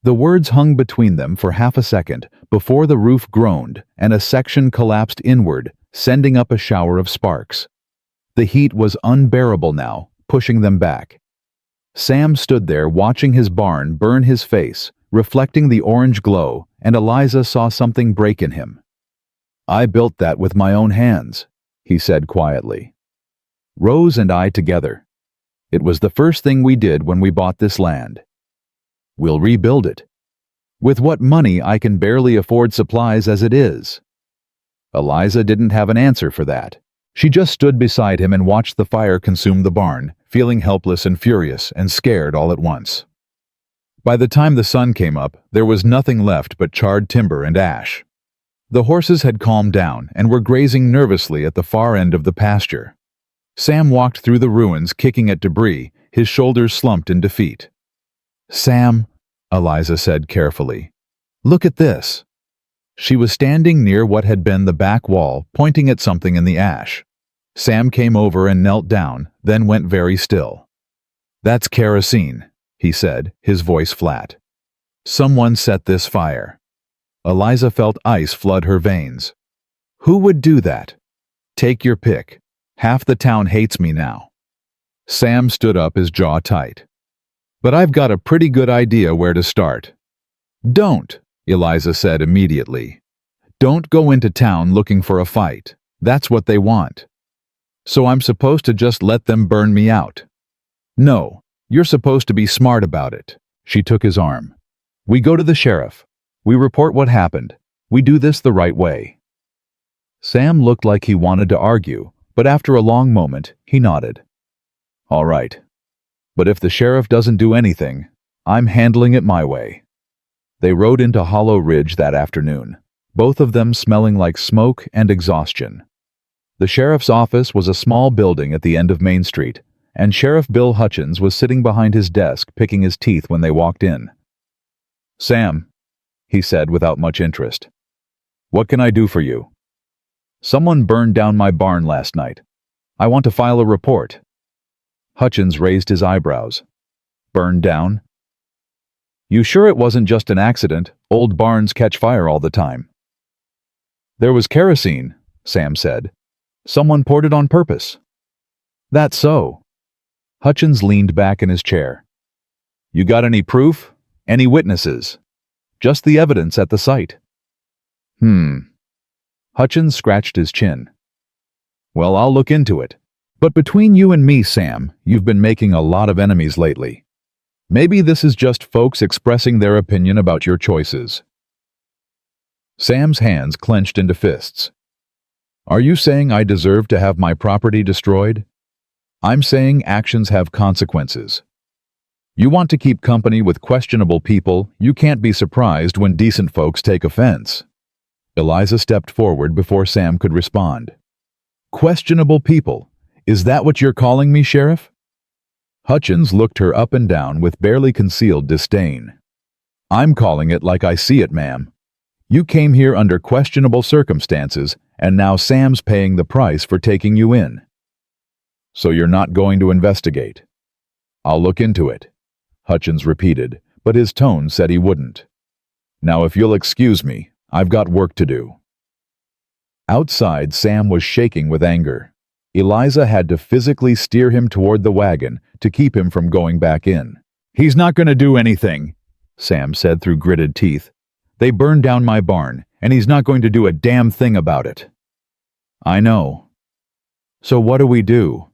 The words hung between them for half a second before the roof groaned and a section collapsed inward, sending up a shower of sparks. The heat was unbearable now, pushing them back. Sam stood there watching his barn burn, his face reflecting the orange glow, and Eliza saw something break in him. "I built that with my own hands," he said quietly. "Rose and I together. It was the first thing we did when we bought this land. We'll rebuild it. With what money I can barely afford supplies as it is." Eliza didn't have an answer for that. She just stood beside him and watched the fire consume the barn, feeling helpless and furious and scared all at once. By the time the sun came up, there was nothing left but charred timber and ash. The horses had calmed down and were grazing nervously at the far end of the pasture. Sam walked through the ruins, kicking at debris, his shoulders slumped in defeat. "Sam," Eliza said carefully, "look at this." She was standing near what had been the back wall, pointing at something in the ash. Sam came over and knelt down, then went very still. "That's kerosene," he said, his voice flat. "Someone set this fire." Eliza felt ice flood her veins. "Who would do that?" "Take your pick. Half the town hates me now." Sam stood up, his jaw tight. "But I've got a pretty good idea where to start." "Don't," Eliza said immediately. "Don't go into town looking for a fight. That's what they want." "So I'm supposed to just let them burn me out?" "No, you're supposed to be smart about it." She took his arm. "We go to the sheriff. We report what happened. We do this the right way." Sam looked like he wanted to argue, but after a long moment, he nodded. "All right. But if the sheriff doesn't do anything, I'm handling it my way." They rode into Hollow Ridge that afternoon, both of them smelling like smoke and exhaustion. The sheriff's office was a small building at the end of Main Street, and Sheriff Bill Hutchins was sitting behind his desk picking his teeth when they walked in. "Sam," he said without much interest, "what can I do for you?" "Someone burned down my barn last night. I want to file a report." Hutchins raised his eyebrows. "Burned down? You sure it wasn't just an accident? Old barns catch fire all the time." "There was kerosene," Sam said. "Someone poured it on purpose." "That's so." Hutchins leaned back in his chair. "You got any proof? Any witnesses?" "Just the evidence at the site." Hutchins scratched his chin. "Well, I'll look into it. But between you and me, Sam, you've been making a lot of enemies lately. Maybe this is just folks expressing their opinion about your choices." Sam's hands clenched into fists. "Are you saying I deserve to have my property destroyed?" "I'm saying actions have consequences. You want to keep company with questionable people, you can't be surprised when decent folks take offense." Eliza stepped forward before Sam could respond. Questionable people. Is that what you're calling me, Sheriff? Hutchins looked her up and down with barely concealed disdain. I'm calling it like I see it, ma'am. You came here under questionable circumstances, and now Sam's paying the price for taking you in. So you're not going to investigate? I'll look into it, Hutchins repeated, but his tone said he wouldn't. Now if you'll excuse me, I've got work to do. Outside, Sam was shaking with anger. Eliza had to physically steer him toward the wagon to keep him from going back in. He's not going to do anything, Sam said through gritted teeth. They burned down my barn, and he's not going to do a damn thing about it. I know. So what do we do?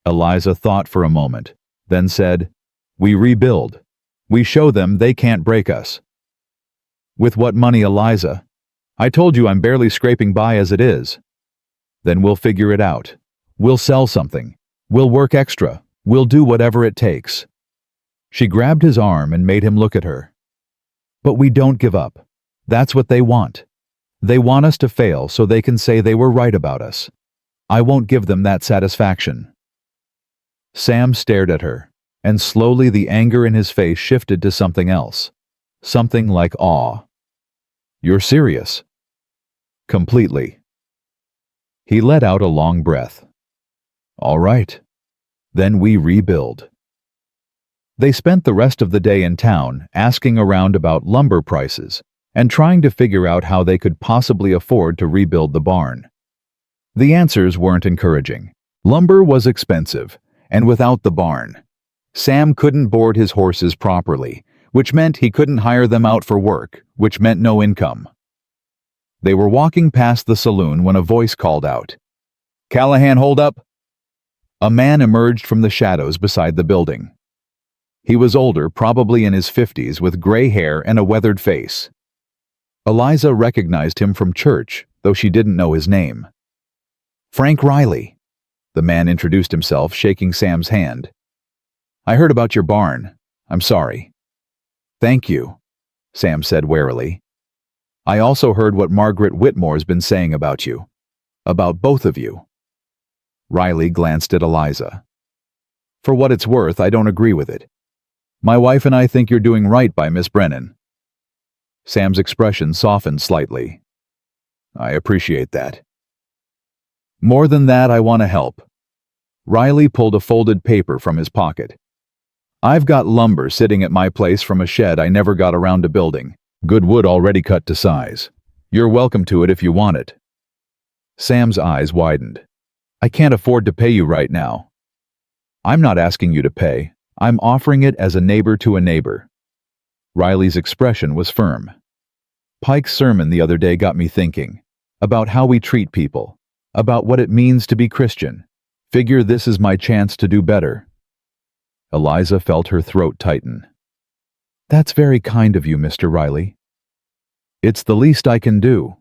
Eliza thought for a moment, then said, We rebuild. We show them they can't break us. With what money, Eliza? I told you I'm barely scraping by as it is. Then we'll figure it out. We'll sell something. We'll work extra. We'll do whatever it takes. She grabbed his arm and made him look at her. But we don't give up. That's what they want. They want us to fail so they can say they were right about us. I won't give them that satisfaction. Sam stared at her, and slowly the anger in his face shifted to something else. Something like awe. You're serious? Completely. He let out a long breath. All right. Then we rebuild. They spent the rest of the day in town asking around about lumber prices and trying to figure out how they could possibly afford to rebuild the barn. The answers weren't encouraging. Lumber was expensive, and without the barn, Sam couldn't board his horses properly, which meant he couldn't hire them out for work, which meant no income. They were walking past the saloon when a voice called out, Callahan, hold up! A man emerged from the shadows beside the building. He was older, probably in his 50s, with gray hair and a weathered face. Eliza recognized him from church, though she didn't know his name. Frank Riley. The man introduced himself, shaking Sam's hand. I heard about your barn. I'm sorry. Thank you, Sam said warily. I also heard what Margaret Whitmore's been saying about you. About both of you. Riley glanced at Eliza. For what it's worth, I don't agree with it. My wife and I think you're doing right by Miss Brennan. Sam's expression softened slightly. I appreciate that. More than that, I want to help. Riley pulled a folded paper from his pocket. I've got lumber sitting at my place from a shed I never got around to building. Good wood already cut to size. You're welcome to it if you want it. Sam's eyes widened. I can't afford to pay you right now. I'm not asking you to pay. I'm offering it as a neighbor to a neighbor. Riley's expression was firm. Pike's sermon the other day got me thinking about how we treat people, about what it means to be Christian. Figure this is my chance to do better. Eliza felt her throat tighten. That's very kind of you, Mr. Riley. It's the least I can do.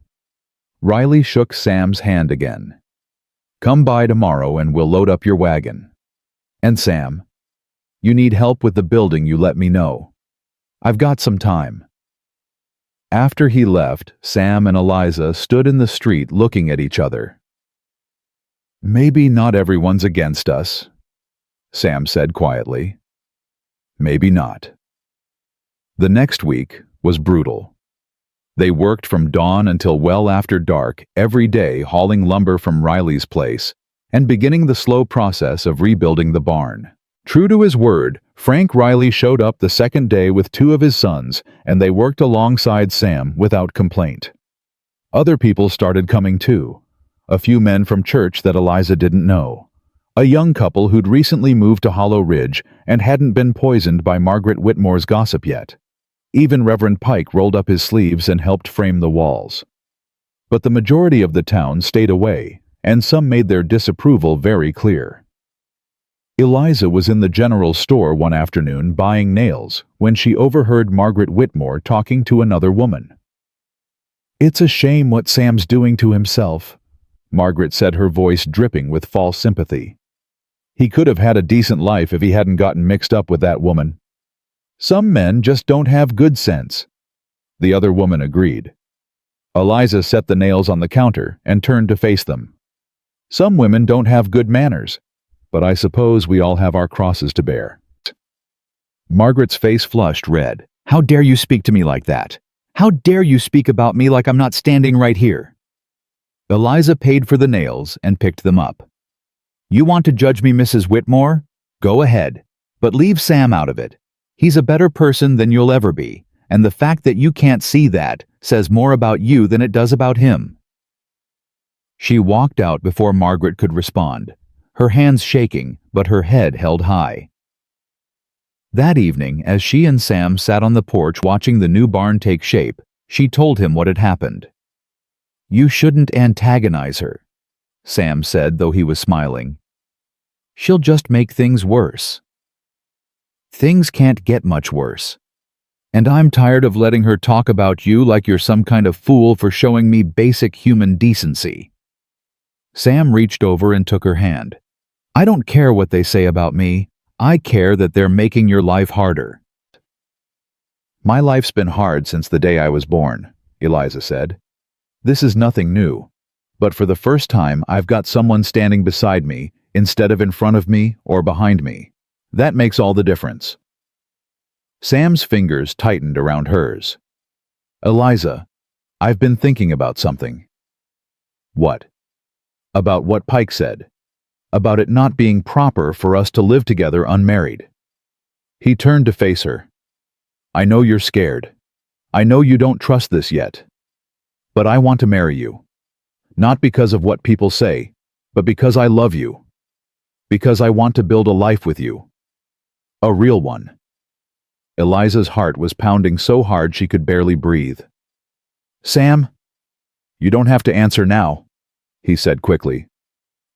Riley shook Sam's hand again. Come by tomorrow and we'll load up your wagon. And Sam, you need help with the building, you let me know. I've got some time. After he left, Sam and Eliza stood in the street looking at each other. Maybe not everyone's against us, Sam said quietly. Maybe not. The next week was brutal. They worked from dawn until well after dark every day, hauling lumber from Riley's place and beginning the slow process of rebuilding the barn. True to his word, Frank Riley showed up the second day with 2 of his sons, and they worked alongside Sam without complaint. Other people started coming too. A few men from church that Eliza didn't know. A young couple who'd recently moved to Hollow Ridge and hadn't been poisoned by Margaret Whitmore's gossip yet. Even Reverend Pike rolled up his sleeves and helped frame the walls. But the majority of the town stayed away, and some made their disapproval very clear. Eliza was in the general store one afternoon buying nails when she overheard Margaret Whitmore talking to another woman. It's a shame what Sam's doing to himself, Margaret said, her voice dripping with false sympathy. He could have had a decent life if he hadn't gotten mixed up with that woman. Some men just don't have good sense. The other woman agreed. Eliza set the nails on the counter and turned to face them. Some women don't have good manners, but I suppose we all have our crosses to bear. Margaret's face flushed red. How dare you speak to me like that? How dare you speak about me like I'm not standing right here? Eliza paid for the nails and picked them up. You want to judge me, Mrs. Whitmore? Go ahead, but leave Sam out of it. He's a better person than you'll ever be, and the fact that you can't see that says more about you than it does about him. She walked out before Margaret could respond, her hands shaking, but her head held high. That evening, as she and Sam sat on the porch watching the new barn take shape, she told him what had happened. You shouldn't antagonize her, Sam said, though he was smiling. She'll just make things worse. Things can't get much worse. And I'm tired of letting her talk about you like you're some kind of fool for showing me basic human decency. Sam reached over and took her hand. I don't care what they say about me. I care that they're making your life harder. My life's been hard since the day I was born, Eliza said. This is nothing new, but for the first time I've got someone standing beside me instead of in front of me or behind me. That makes all the difference. Sam's fingers tightened around hers. Eliza, I've been thinking about something. What? About what Pike said. About it not being proper for us to live together unmarried. He turned to face her. I know you're scared. I know you don't trust this yet. But I want to marry you. Not because of what people say, but because I love you. Because I want to build a life with you. A real one. Eliza's heart was pounding so hard she could barely breathe. Sam, you don't have to answer now, he said quickly.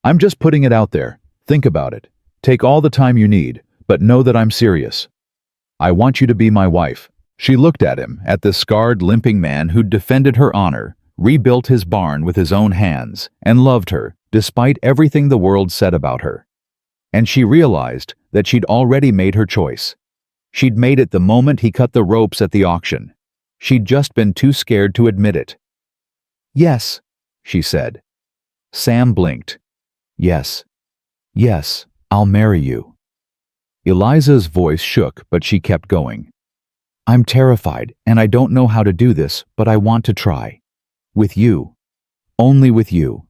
I'm just putting it out there. Think about it. Take all the time you need, but know that I'm serious. I want you to be my wife. She looked at him, at the scarred, limping man who'd defended her honor, rebuilt his barn with his own hands, and loved her, despite everything the world said about her. And she realized that she'd already made her choice. She'd made it the moment he cut the ropes at the auction. She'd just been too scared to admit it. Yes, she said. Sam blinked. Yes. Yes, I'll marry you. Eliza's voice shook, but she kept going. I'm terrified, and I don't know how to do this, but I want to try. With you. Only with you.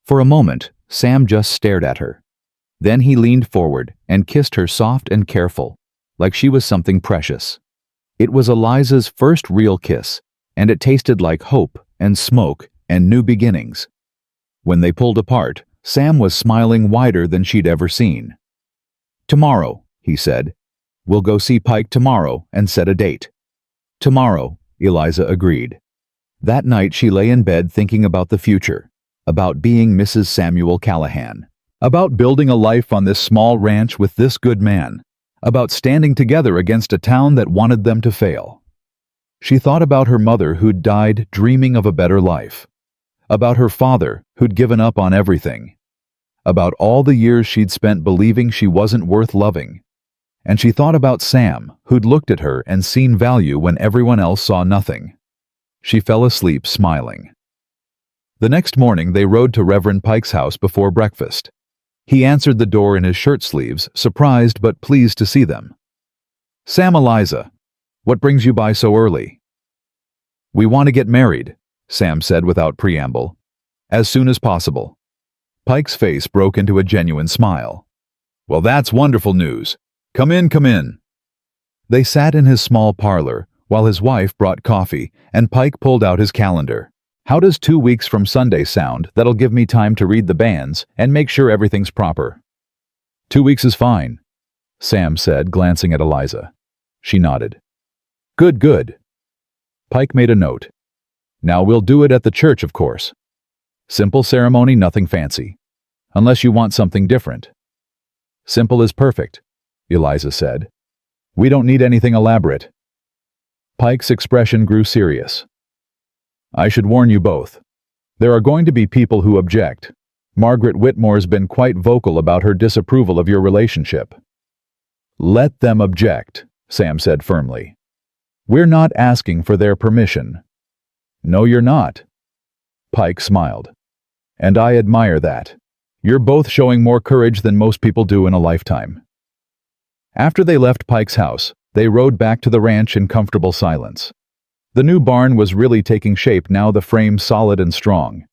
For a moment, Sam just stared at her. Then he leaned forward and kissed her soft and careful, like she was something precious. It was Eliza's first real kiss, and it tasted like hope and smoke and new beginnings. When they pulled apart, Sam was smiling wider than she'd ever seen. Tomorrow, he said. We'll go see Pike tomorrow and set a date. Tomorrow, Eliza agreed. That night she lay in bed thinking about the future, about being Mrs. Samuel Callahan, about building a life on this small ranch with this good man, about standing together against a town that wanted them to fail. She thought about her mother who'd died dreaming of a better life, about her father who'd given up on everything, about all the years she'd spent believing she wasn't worth loving. And she thought about Sam, who'd looked at her and seen value when everyone else saw nothing. She fell asleep smiling. The next morning they rode to Reverend Pike's house before breakfast. He answered the door in his shirt sleeves, surprised but pleased to see them. Sam, Eliza, what brings you by so early? We want to get married, Sam said without preamble. As soon as possible. Pike's face broke into a genuine smile. Well, that's wonderful news. Come in, come in. They sat in his small parlor while his wife brought coffee and Pike pulled out his calendar. How does 2 weeks from Sunday sound? That'll give me time to read the banns and make sure everything's proper. 2 weeks is fine, Sam said, glancing at Eliza. She nodded. Good, good. Pike made a note. Now we'll do it at the church, of course. Simple ceremony, nothing fancy. Unless you want something different. Simple is perfect, Eliza said. We don't need anything elaborate. Pike's expression grew serious. I should warn you both. There are going to be people who object. Margaret Whitmore's been quite vocal about her disapproval of your relationship. Let them object, Sam said firmly. We're not asking for their permission. No, you're not. Pike smiled. And I admire that. You're both showing more courage than most people do in a lifetime." After they left Pike's house, they rode back to the ranch in comfortable silence. The new barn was really taking shape now, the frame solid and strong.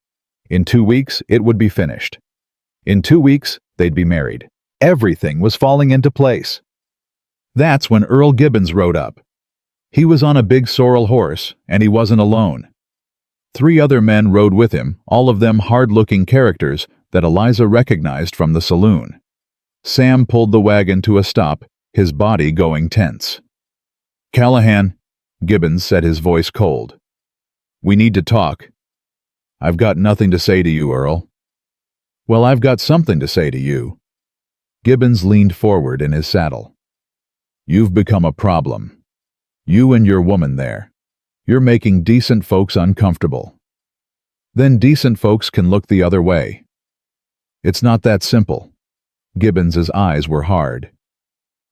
In 2 weeks, it would be finished. In 2 weeks, they'd be married. Everything was falling into place. That's when Earl Gibbons rode up. He was on a big sorrel horse, and he wasn't alone. 3 other men rode with him, all of them hard-looking characters that Eliza recognized from the saloon. Sam pulled the wagon to a stop, his body going tense. "Callahan," Gibbons said, his voice cold. "We need to talk." "I've got nothing to say to you, Earl." "Well, I've got something to say to you." Gibbons leaned forward in his saddle. "You've become a problem. You and your woman there. You're making decent folks uncomfortable. Then decent folks can look the other way. It's not that simple." Gibbons's eyes were hard.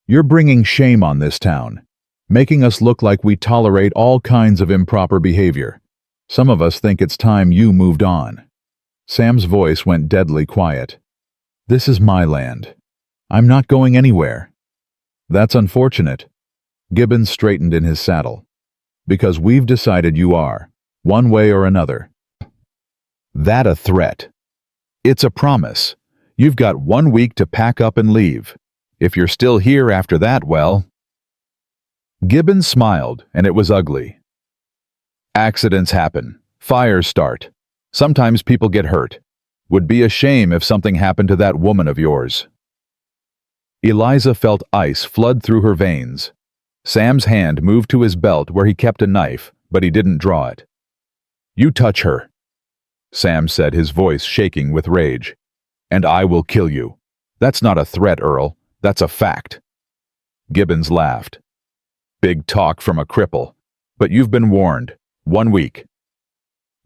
"You're bringing shame on this town, making us look like we tolerate all kinds of improper behavior. Some of us think it's time you moved on." Sam's voice went deadly quiet. "This is my land. I'm not going anywhere." "That's unfortunate." Gibbons straightened in his saddle. "Because we've decided you are, one way or another." "That a threat?" "It's a promise. You've got 1 week to pack up and leave. If you're still here after that, well..." Gibbons smiled, and it was ugly. "Accidents happen. Fires start. Sometimes people get hurt. Would be a shame if something happened to that woman of yours." Eliza felt ice flood through her veins. Sam's hand moved to his belt where he kept a knife, but he didn't draw it. "You touch her," Sam said, his voice shaking with rage. "And I will kill you. That's not a threat, Earl. That's a fact." Gibbons laughed. "Big talk from a cripple. But you've been warned. 1 week."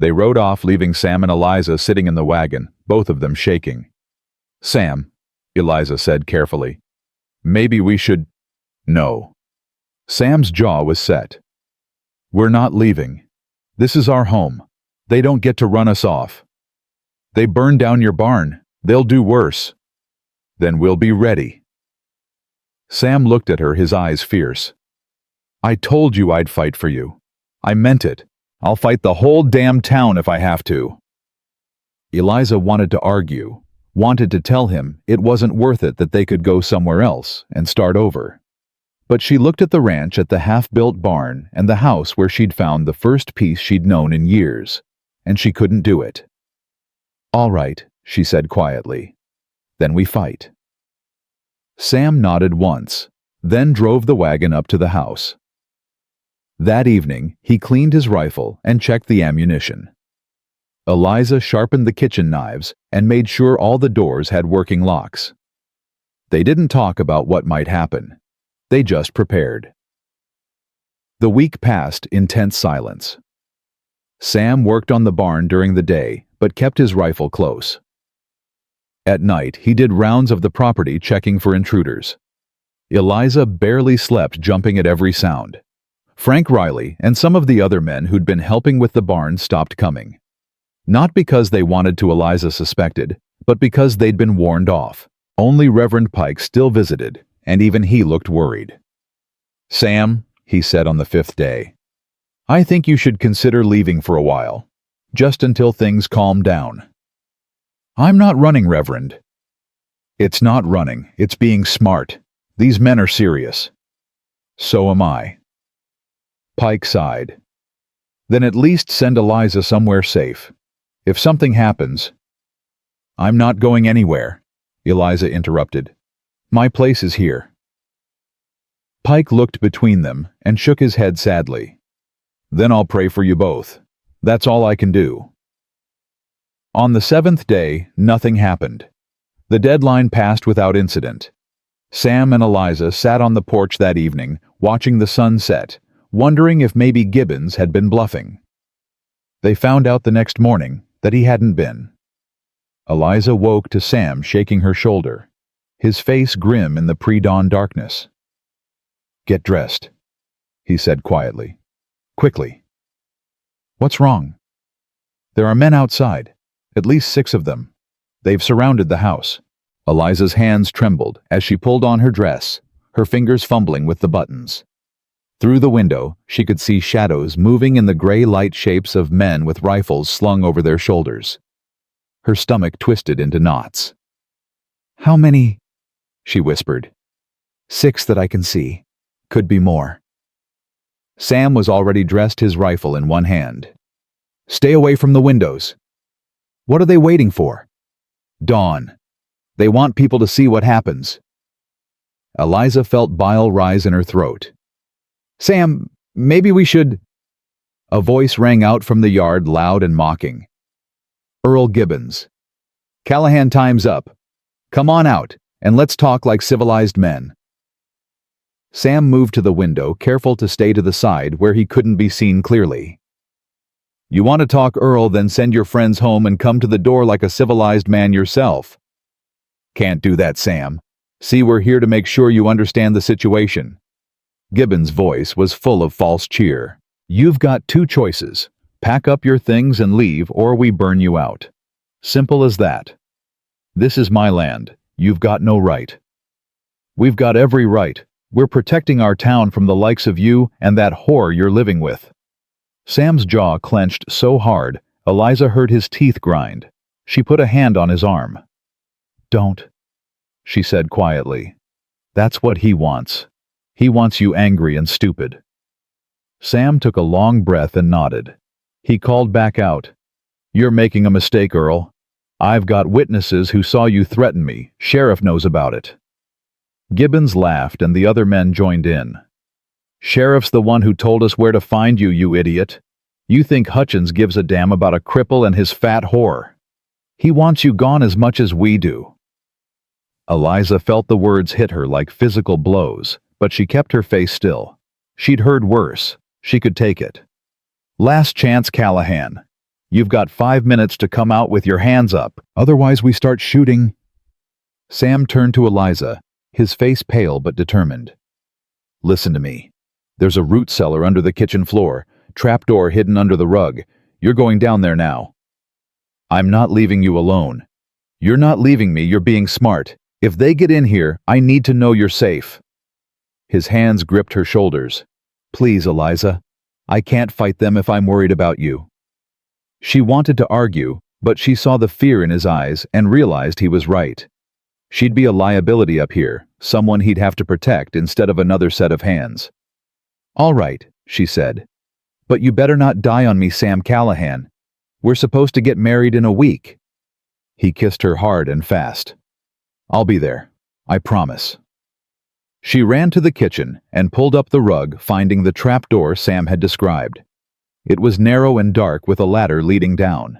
They rode off, leaving Sam and Eliza sitting in the wagon, both of them shaking. "Sam," Eliza said carefully, "maybe we should..." "No." Sam's jaw was set. "We're not leaving. This is our home. They don't get to run us off. They burn down your barn. They'll do worse. Then we'll be ready." Sam looked at her, his eyes fierce. "I told you I'd fight for you. I meant it. I'll fight the whole damn town if I have to." Eliza wanted to argue, wanted to tell him it wasn't worth it, that they could go somewhere else and start over. But she looked at the ranch, at the half-built barn, and the house where she'd found the first peace she'd known in years, and she couldn't do it. "All right," she said quietly. "Then we fight." Sam nodded once, then drove the wagon up to the house. That evening, he cleaned his rifle and checked the ammunition. Eliza sharpened the kitchen knives and made sure all the doors had working locks. They didn't talk about what might happen. They just prepared. The week passed in tense silence. Sam worked on the barn during the day, but kept his rifle close. At night, he did rounds of the property checking for intruders. Eliza barely slept, jumping at every sound. Frank Riley and some of the other men who'd been helping with the barn stopped coming. Not because they wanted to, Eliza suspected, but because they'd been warned off. Only Reverend Pike still visited, and even he looked worried. "Sam," he said on the 5th day, "I think you should consider leaving for a while, just until things calm down." "I'm not running, Reverend." "It's not running, it's being smart. These men are serious." "So am I." Pike sighed. "Then at least send Eliza somewhere safe. If something happens..." "I'm not going anywhere," Eliza interrupted. "My place is here." Pike looked between them and shook his head sadly. "Then I'll pray for you both. That's all I can do." On the 7th day, nothing happened. The deadline passed without incident. Sam and Eliza sat on the porch that evening, watching the sun set, wondering if maybe Gibbons had been bluffing. They found out the next morning that he hadn't been. Eliza woke to Sam shaking her shoulder, his face grim in the pre-dawn darkness. "Get dressed," he said quietly. "Quickly." "What's wrong?" "There are men outside. At least 6 of them. They've surrounded the house. Eliza's hands trembled as she pulled on her dress, her fingers fumbling with the buttons. Through the window, she could see shadows moving in the gray light shapes of men with rifles slung over their shoulders. Her stomach twisted into knots. "How many?" she whispered. "6 that I can see. Could be more." Sam was already dressed, his rifle in one hand. "Stay away from the windows." "What are they waiting for?" "Dawn. They want people to see what happens." Eliza felt bile rise in her throat. "Sam, maybe we should—" A voice rang out from the yard, loud and mocking. "Earl Gibbons. Callahan, time's up. Come on out, and let's talk like civilized men." Sam moved to the window, careful to stay to the side where he couldn't be seen clearly. "You want to talk, Earl, then send your friends home and come to the door like a civilized man yourself." "Can't do that, Sam. See, we're here to make sure you understand the situation." Gibbons' voice was full of false cheer. "You've got 2 choices. Pack up your things and leave, or we burn you out. Simple as that. This is my land. You've got no right." "We've got every right. We're protecting our town from the likes of you and that whore you're living with." Sam's jaw clenched so hard, Eliza heard his teeth grind. She put a hand on his arm. "Don't," she said quietly. "That's what he wants. He wants you angry and stupid." Sam took a long breath and nodded. He called back out, "You're making a mistake, Earl. I've got witnesses who saw you threaten me. Sheriff knows about it." Gibbons laughed and the other men joined in. "Sheriff's the one who told us where to find you, you idiot. You think Hutchins gives a damn about a cripple and his fat whore. He wants you gone as much as we do." Eliza felt the words hit her like physical blows, but she kept her face still. She'd heard worse. She could take it. "Last chance, Callahan. You've got 5 minutes to come out with your hands up, otherwise we start shooting." Sam turned to Eliza, his face pale but determined. "Listen to me. There's a root cellar under the kitchen floor, trapdoor hidden under the rug. You're going down there now. I'm not leaving you alone. You're not leaving me, you're being smart. If they get in here, I need to know you're safe." His hands gripped her shoulders. "Please, Eliza. I can't fight them if I'm worried about you." She wanted to argue, but she saw the fear in his eyes and realized he was right. She'd be a liability up here, someone he'd have to protect instead of another set of hands. "All right," she said. "But you better not die on me, Sam Callahan. We're supposed to get married in a week." He kissed her hard and fast. "I'll be there. I promise." She ran to the kitchen and pulled up the rug, finding the trapdoor Sam had described. It was narrow and dark with a ladder leading down.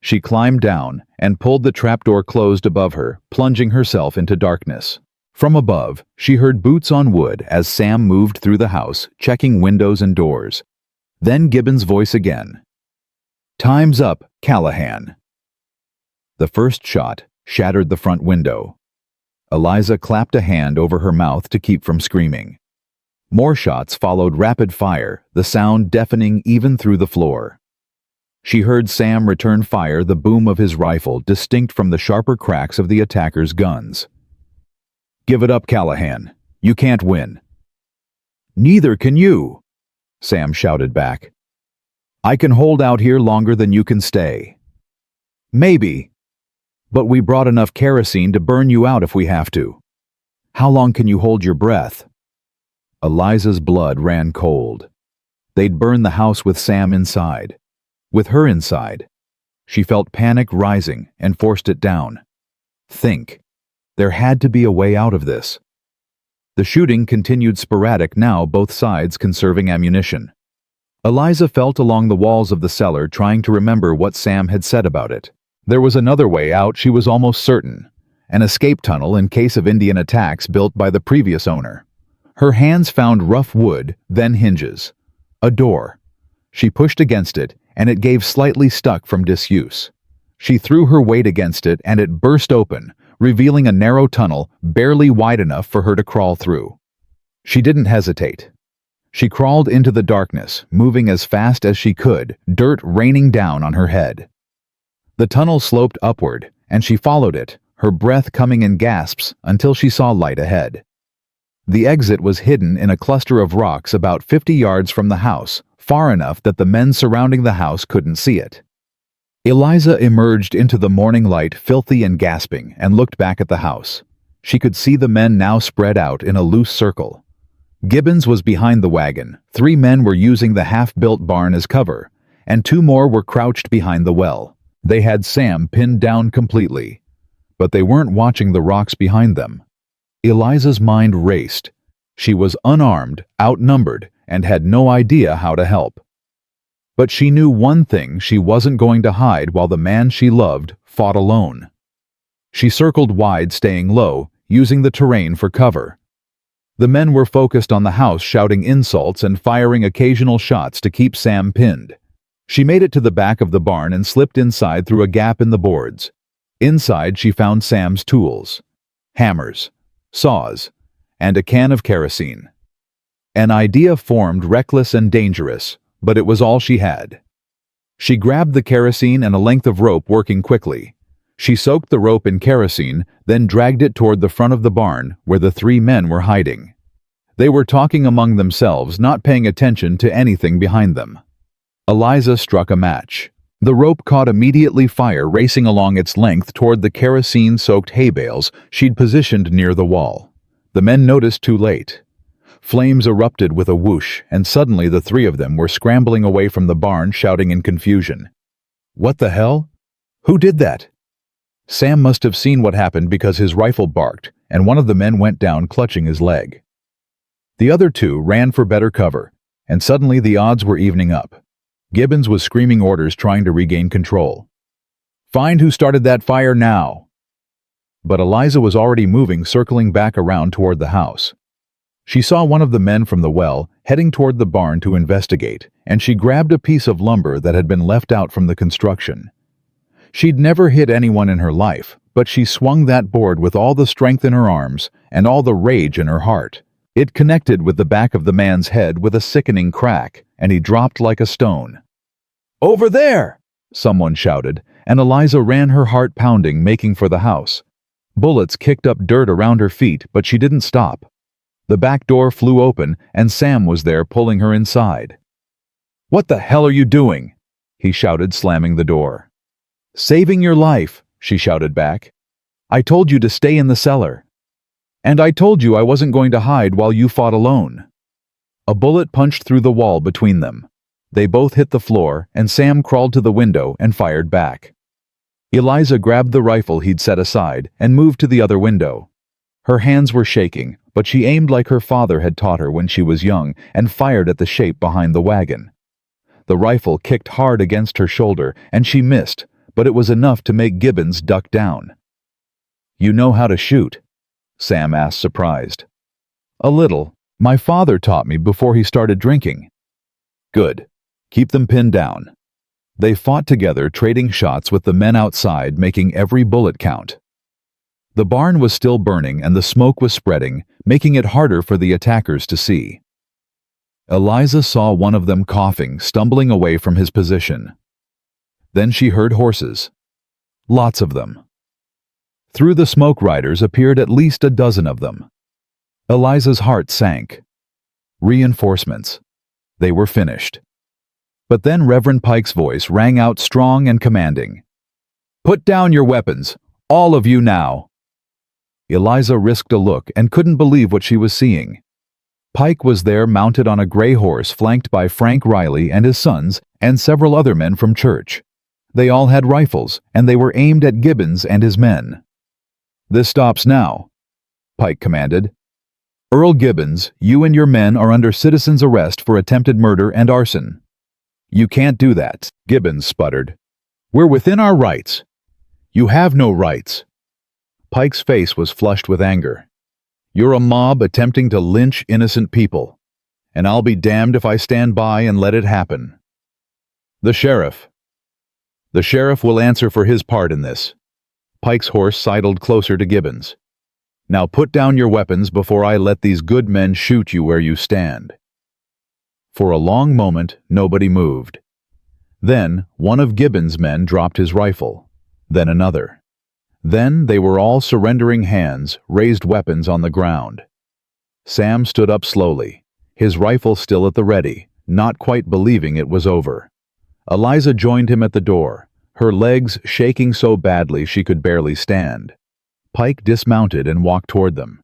She climbed down and pulled the trapdoor closed above her, plunging herself into darkness. From above, she heard boots on wood as Sam moved through the house, checking windows and doors. Then Gibbons' voice again. "Time's up, Callahan." The first shot shattered the front window. Eliza clapped a hand over her mouth to keep from screaming. More shots followed rapid fire, the sound deafening even through the floor. She heard Sam return fire, the boom of his rifle distinct from the sharper cracks of the attackers' guns. "Give it up, Callahan. You can't win." "Neither can you," Sam shouted back. "I can hold out here longer than you can stay." "Maybe. But we brought enough kerosene to burn you out if we have to. How long can you hold your breath?" Eliza's blood ran cold. They'd burn the house with Sam inside. With her inside. She felt panic rising and forced it down. Think. There had to be a way out of this. The shooting continued sporadic now, both sides conserving ammunition. Eliza felt along the walls of the cellar, trying to remember what Sam had said about it. There was another way out, she was almost certain. An escape tunnel in case of Indian attacks built by the previous owner. Her hands found rough wood, then hinges. A door. She pushed against it, and it gave slightly stuck from disuse. She threw her weight against it, and it burst open, revealing a narrow tunnel barely wide enough for her to crawl through. She didn't hesitate. She crawled into the darkness, moving as fast as she could, dirt raining down on her head. The tunnel sloped upward, and she followed it, her breath coming in gasps until she saw light ahead. The exit was hidden in a cluster of rocks about 50 yards from the house, far enough that the men surrounding the house couldn't see it. Eliza emerged into the morning light, filthy and gasping, and looked back at the house. She could see the men now spread out in a loose circle. Gibbons was behind the wagon, 3 men were using the half-built barn as cover, and 2 more were crouched behind the well. They had Sam pinned down completely, but they weren't watching the rocks behind them. Eliza's mind raced. She was unarmed, outnumbered, and had no idea how to help. But she knew one thing: she wasn't going to hide while the man she loved fought alone. She circled wide, staying low, using the terrain for cover. The men were focused on the house, shouting insults and firing occasional shots to keep Sam pinned. She made it to the back of the barn and slipped inside through a gap in the boards. Inside, she found Sam's tools: hammers, saws, and a can of kerosene. An idea formed, reckless and dangerous, but it was all she had. She grabbed the kerosene and a length of rope, working quickly. She soaked the rope in kerosene, then dragged it toward the front of the barn where the 3 men were hiding. They were talking among themselves, not paying attention to anything behind them. Eliza struck a match. The rope caught immediately, fire racing along its length toward the kerosene-soaked hay bales she'd positioned near the wall. The men noticed too late. Flames erupted with a whoosh, and suddenly the 3 of them were scrambling away from the barn, shouting in confusion. "What the hell? Who did that?" Sam must have seen what happened because his rifle barked, and one of the men went down clutching his leg. The other 2 ran for better cover, and suddenly the odds were evening up. Gibbons was screaming orders, trying to regain control. "Find who started that fire now!" But Eliza was already moving, circling back around toward the house. She saw one of the men from the well heading toward the barn to investigate, and she grabbed a piece of lumber that had been left out from the construction. She'd never hit anyone in her life, but she swung that board with all the strength in her arms and all the rage in her heart. It connected with the back of the man's head with a sickening crack, and he dropped like a stone. "Over there!" someone shouted, and Eliza ran, her heart pounding, making for the house. Bullets kicked up dirt around her feet, but she didn't stop. The back door flew open, and Sam was there, pulling her inside. "What the hell are you doing?" he shouted, slamming the door. "Saving your life," she shouted back. "I told you to stay in the cellar. And I told you I wasn't going to hide while you fought alone." A bullet punched through the wall between them. They both hit the floor, and Sam crawled to the window and fired back. Eliza grabbed the rifle he'd set aside and moved to the other window. Her hands were shaking, but she aimed like her father had taught her when she was young and fired at the shape behind the wagon. The rifle kicked hard against her shoulder, and she missed, but it was enough to make Gibbons duck down. "You know how to shoot?" Sam asked, surprised. "A little. My father taught me before he started drinking." "Good. Keep them pinned down." They fought together, trading shots with the men outside, making every bullet count. The barn was still burning and the smoke was spreading, making it harder for the attackers to see. Eliza saw one of them coughing, stumbling away from his position. Then she heard horses. Lots of them. Through the smoke, riders appeared, at least a dozen of them. Eliza's heart sank. Reinforcements. They were finished. But then Reverend Pike's voice rang out, strong and commanding. "Put down your weapons, all of you now." Eliza risked a look and couldn't believe what she was seeing. Pike was there, mounted on a gray horse, flanked by Frank Riley and his sons and several other men from church. They all had rifles, and they were aimed at Gibbons and his men. "This stops now," Pike commanded. "Earl Gibbons, you and your men are under citizen's arrest for attempted murder and arson." "You can't do that," Gibbons sputtered. "We're within our rights." "You have no rights." Pike's face was flushed with anger. "You're a mob attempting to lynch innocent people, and I'll be damned if I stand by and let it happen." "The sheriff will answer for his part in this." Pike's horse sidled closer to Gibbons. "Now put down your weapons before I let these good men shoot you where you stand." For a long moment, nobody moved. Then, one of Gibbons' men dropped his rifle. then another. Then they were all surrendering hands, raised weapons on the ground. Sam stood up slowly, his rifle still at the ready, not quite believing it was over. Eliza joined him at the door, her legs shaking so badly she could barely stand. Pike dismounted and walked toward them.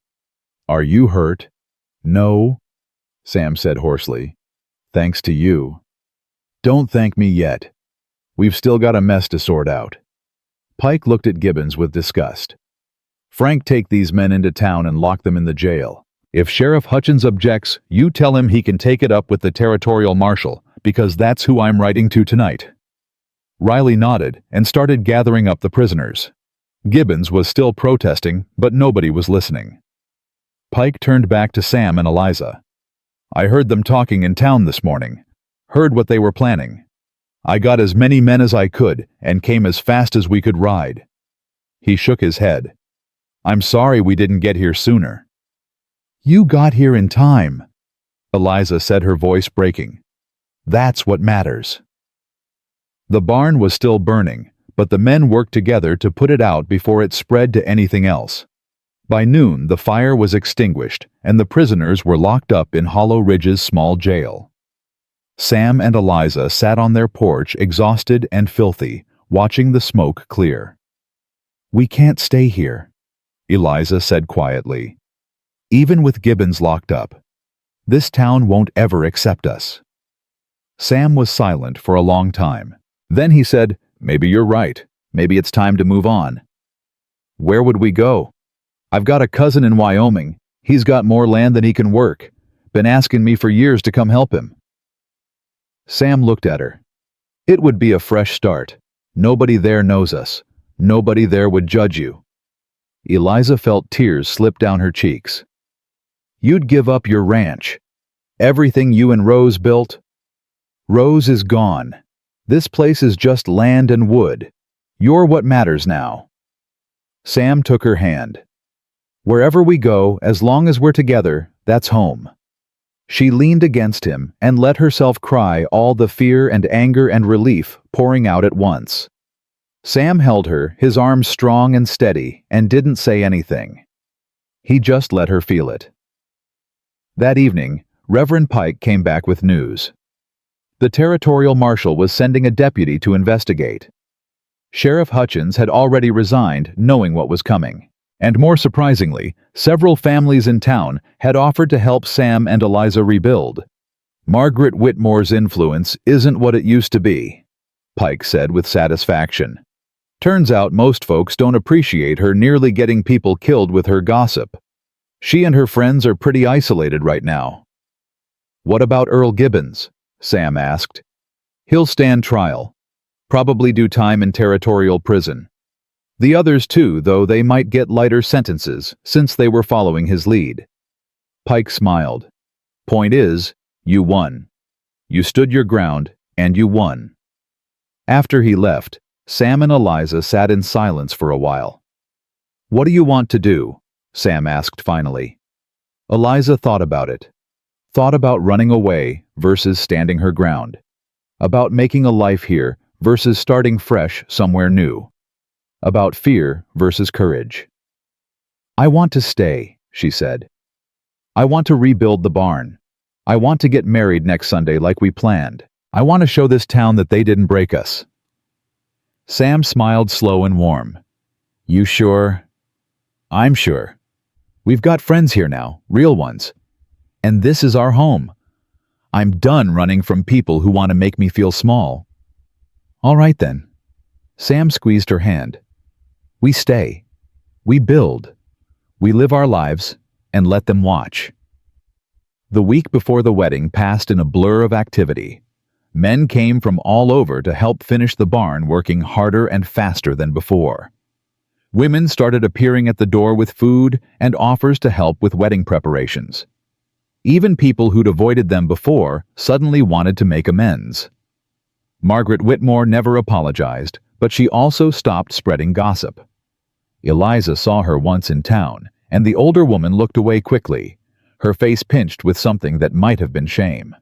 "Are you hurt?" "No," Sam said hoarsely. "Thanks to you." "Don't thank me yet. We've still got a mess to sort out." Pike looked at Gibbons with disgust. "Frank, take these men into town and lock them in the jail. If Sheriff Hutchins objects, you tell him he can take it up with the territorial marshal, because that's who I'm writing to tonight." Riley nodded and started gathering up the prisoners. Gibbons was still protesting, but nobody was listening. Pike turned back to Sam and Eliza. "I heard them talking in town this morning. Heard what they were planning. I got as many men as I could and came as fast as we could ride." He shook his head. "I'm sorry we didn't get here sooner." "You got here in time," Eliza said, her voice breaking. "That's what matters." The barn was still burning, but the men worked together to put it out before it spread to anything else. By noon, the fire was extinguished, and the prisoners were locked up in Hollow Ridge's small jail. Sam and Eliza sat on their porch, exhausted and filthy, watching the smoke clear. "We can't stay here," Eliza said quietly. "Even with Gibbons locked up, this town won't ever accept us." Sam was silent for a long time. Then he said, "Maybe you're right. Maybe it's time to move on." "Where would we go? I've got a cousin in Wyoming. He's got more land than he can work. Been asking me for years to come help him." Sam looked at her. "It would be a fresh start. Nobody there knows us. Nobody there would judge you." Eliza felt tears slip down her cheeks. "You'd give up your ranch. Everything you and Rose built. Rose is gone. This place is just land and wood. You're what matters now." Sam took her hand. "Wherever we go, as long as we're together, that's home." She leaned against him and let herself cry, all the fear and anger and relief pouring out at once. Sam held her, his arms strong and steady, and didn't say anything. He just let her feel it. That evening, Reverend Pike came back with news. The territorial marshal was sending a deputy to investigate. Sheriff Hutchins had already resigned, knowing what was coming. And more surprisingly, several families in town had offered to help Sam and Eliza rebuild. "Margaret Whitmore's influence isn't what it used to be," Pike said with satisfaction. "Turns out most folks don't appreciate her nearly getting people killed with her gossip. She and her friends are pretty isolated right now." "What about Earl Gibbons?" Sam asked. "He'll stand trial. Probably do time in territorial prison. The others too, though they might get lighter sentences, since they were following his lead." Pike smiled. "Point is, you won. You stood your ground, and you won." After he left, Sam and Eliza sat in silence for a while. "What do you want to do?" Sam asked finally. Eliza thought about it. Thought about running away versus standing her ground. About making a life here versus starting fresh somewhere new. About fear versus courage. "I want to stay," she said. "I want to rebuild the barn. I want to get married next Sunday like we planned. I want to show this town that they didn't break us." Sam smiled slow and warm. "You sure?" "I'm sure. We've got friends here now, real ones. And this is our home. I'm done running from people who want to make me feel small." "All right then." Sam squeezed her hand. "We stay. We build. We live our lives and let them watch." The week before the wedding passed in a blur of activity. Men came from all over to help finish the barn, working harder and faster than before. Women started appearing at the door with food and offers to help with wedding preparations. Even people who'd avoided them before suddenly wanted to make amends. Margaret Whitmore never apologized, but she also stopped spreading gossip. Eliza saw her once in town, and the older woman looked away quickly, her face pinched with something that might have been shame.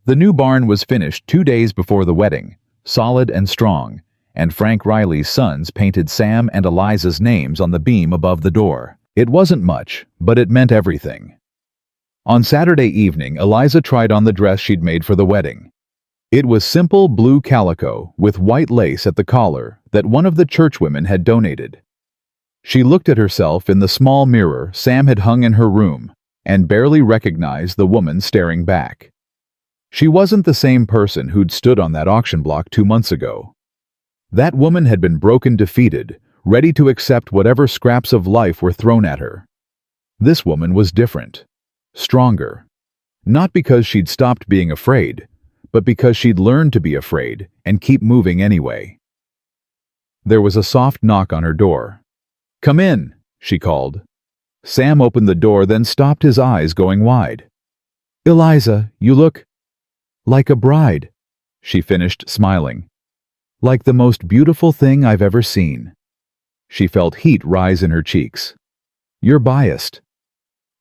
The new barn was finished 2 days before the wedding, solid and strong, and Frank Riley's sons painted Sam and Eliza's names on the beam above the door. It wasn't much, but it meant everything. On Saturday evening, Eliza tried on the dress she'd made for the wedding. It was simple blue calico with white lace at the collar that one of the churchwomen had donated. She looked at herself in the small mirror Sam had hung in her room and barely recognized the woman staring back. She wasn't the same person who'd stood on that auction block 2 months ago. That woman had been broken, defeated, ready to accept whatever scraps of life were thrown at her. This woman was different, stronger. Not because she'd stopped being afraid, but because she'd learned to be afraid and keep moving anyway. There was a soft knock on her door. "Come in," she called. Sam opened the door, then stopped, his eyes going wide. "Eliza, you look like a bride," she finished, smiling. "Like the most beautiful thing I've ever seen." She felt heat rise in her cheeks. "You're biased."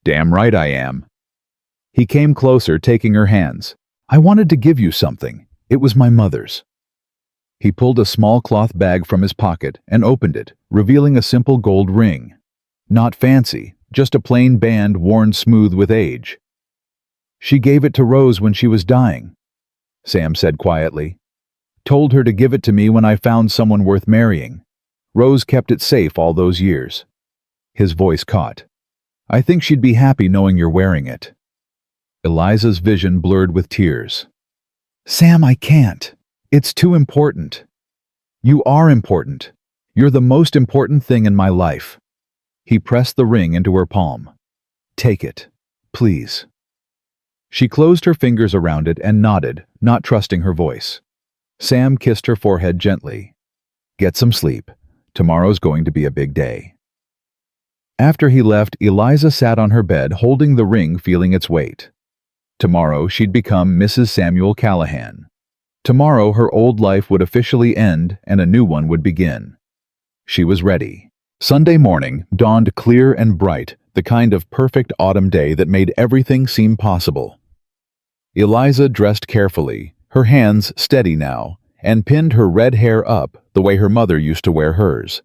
"Damn right I am." He came closer, taking her hands. "I wanted to give you something. It was my mother's." He pulled a small cloth bag from his pocket and opened it, revealing a simple gold ring. Not fancy, just a plain band worn smooth with age. "She gave it to Rose when she was dying," Sam said quietly. "Told her to give it to me when I found someone worth marrying. Rose kept it safe all those years." His voice caught. "I think she'd be happy knowing you're wearing it." Eliza's vision blurred with tears. "Sam, I can't. It's too important." "You are important. You're the most important thing in my life." He pressed the ring into her palm. "Take it, please." She closed her fingers around it and nodded, not trusting her voice. Sam kissed her forehead gently. "Get some sleep. Tomorrow's going to be a big day." After he left, Eliza sat on her bed, holding the ring, feeling its weight. Tomorrow she'd become Mrs. Samuel Callahan. Tomorrow her old life would officially end and a new one would begin. She was ready. Sunday morning dawned clear and bright, the kind of perfect autumn day that made everything seem possible. Eliza dressed carefully, her hands steady now, and pinned her red hair up the way her mother used to wear hers.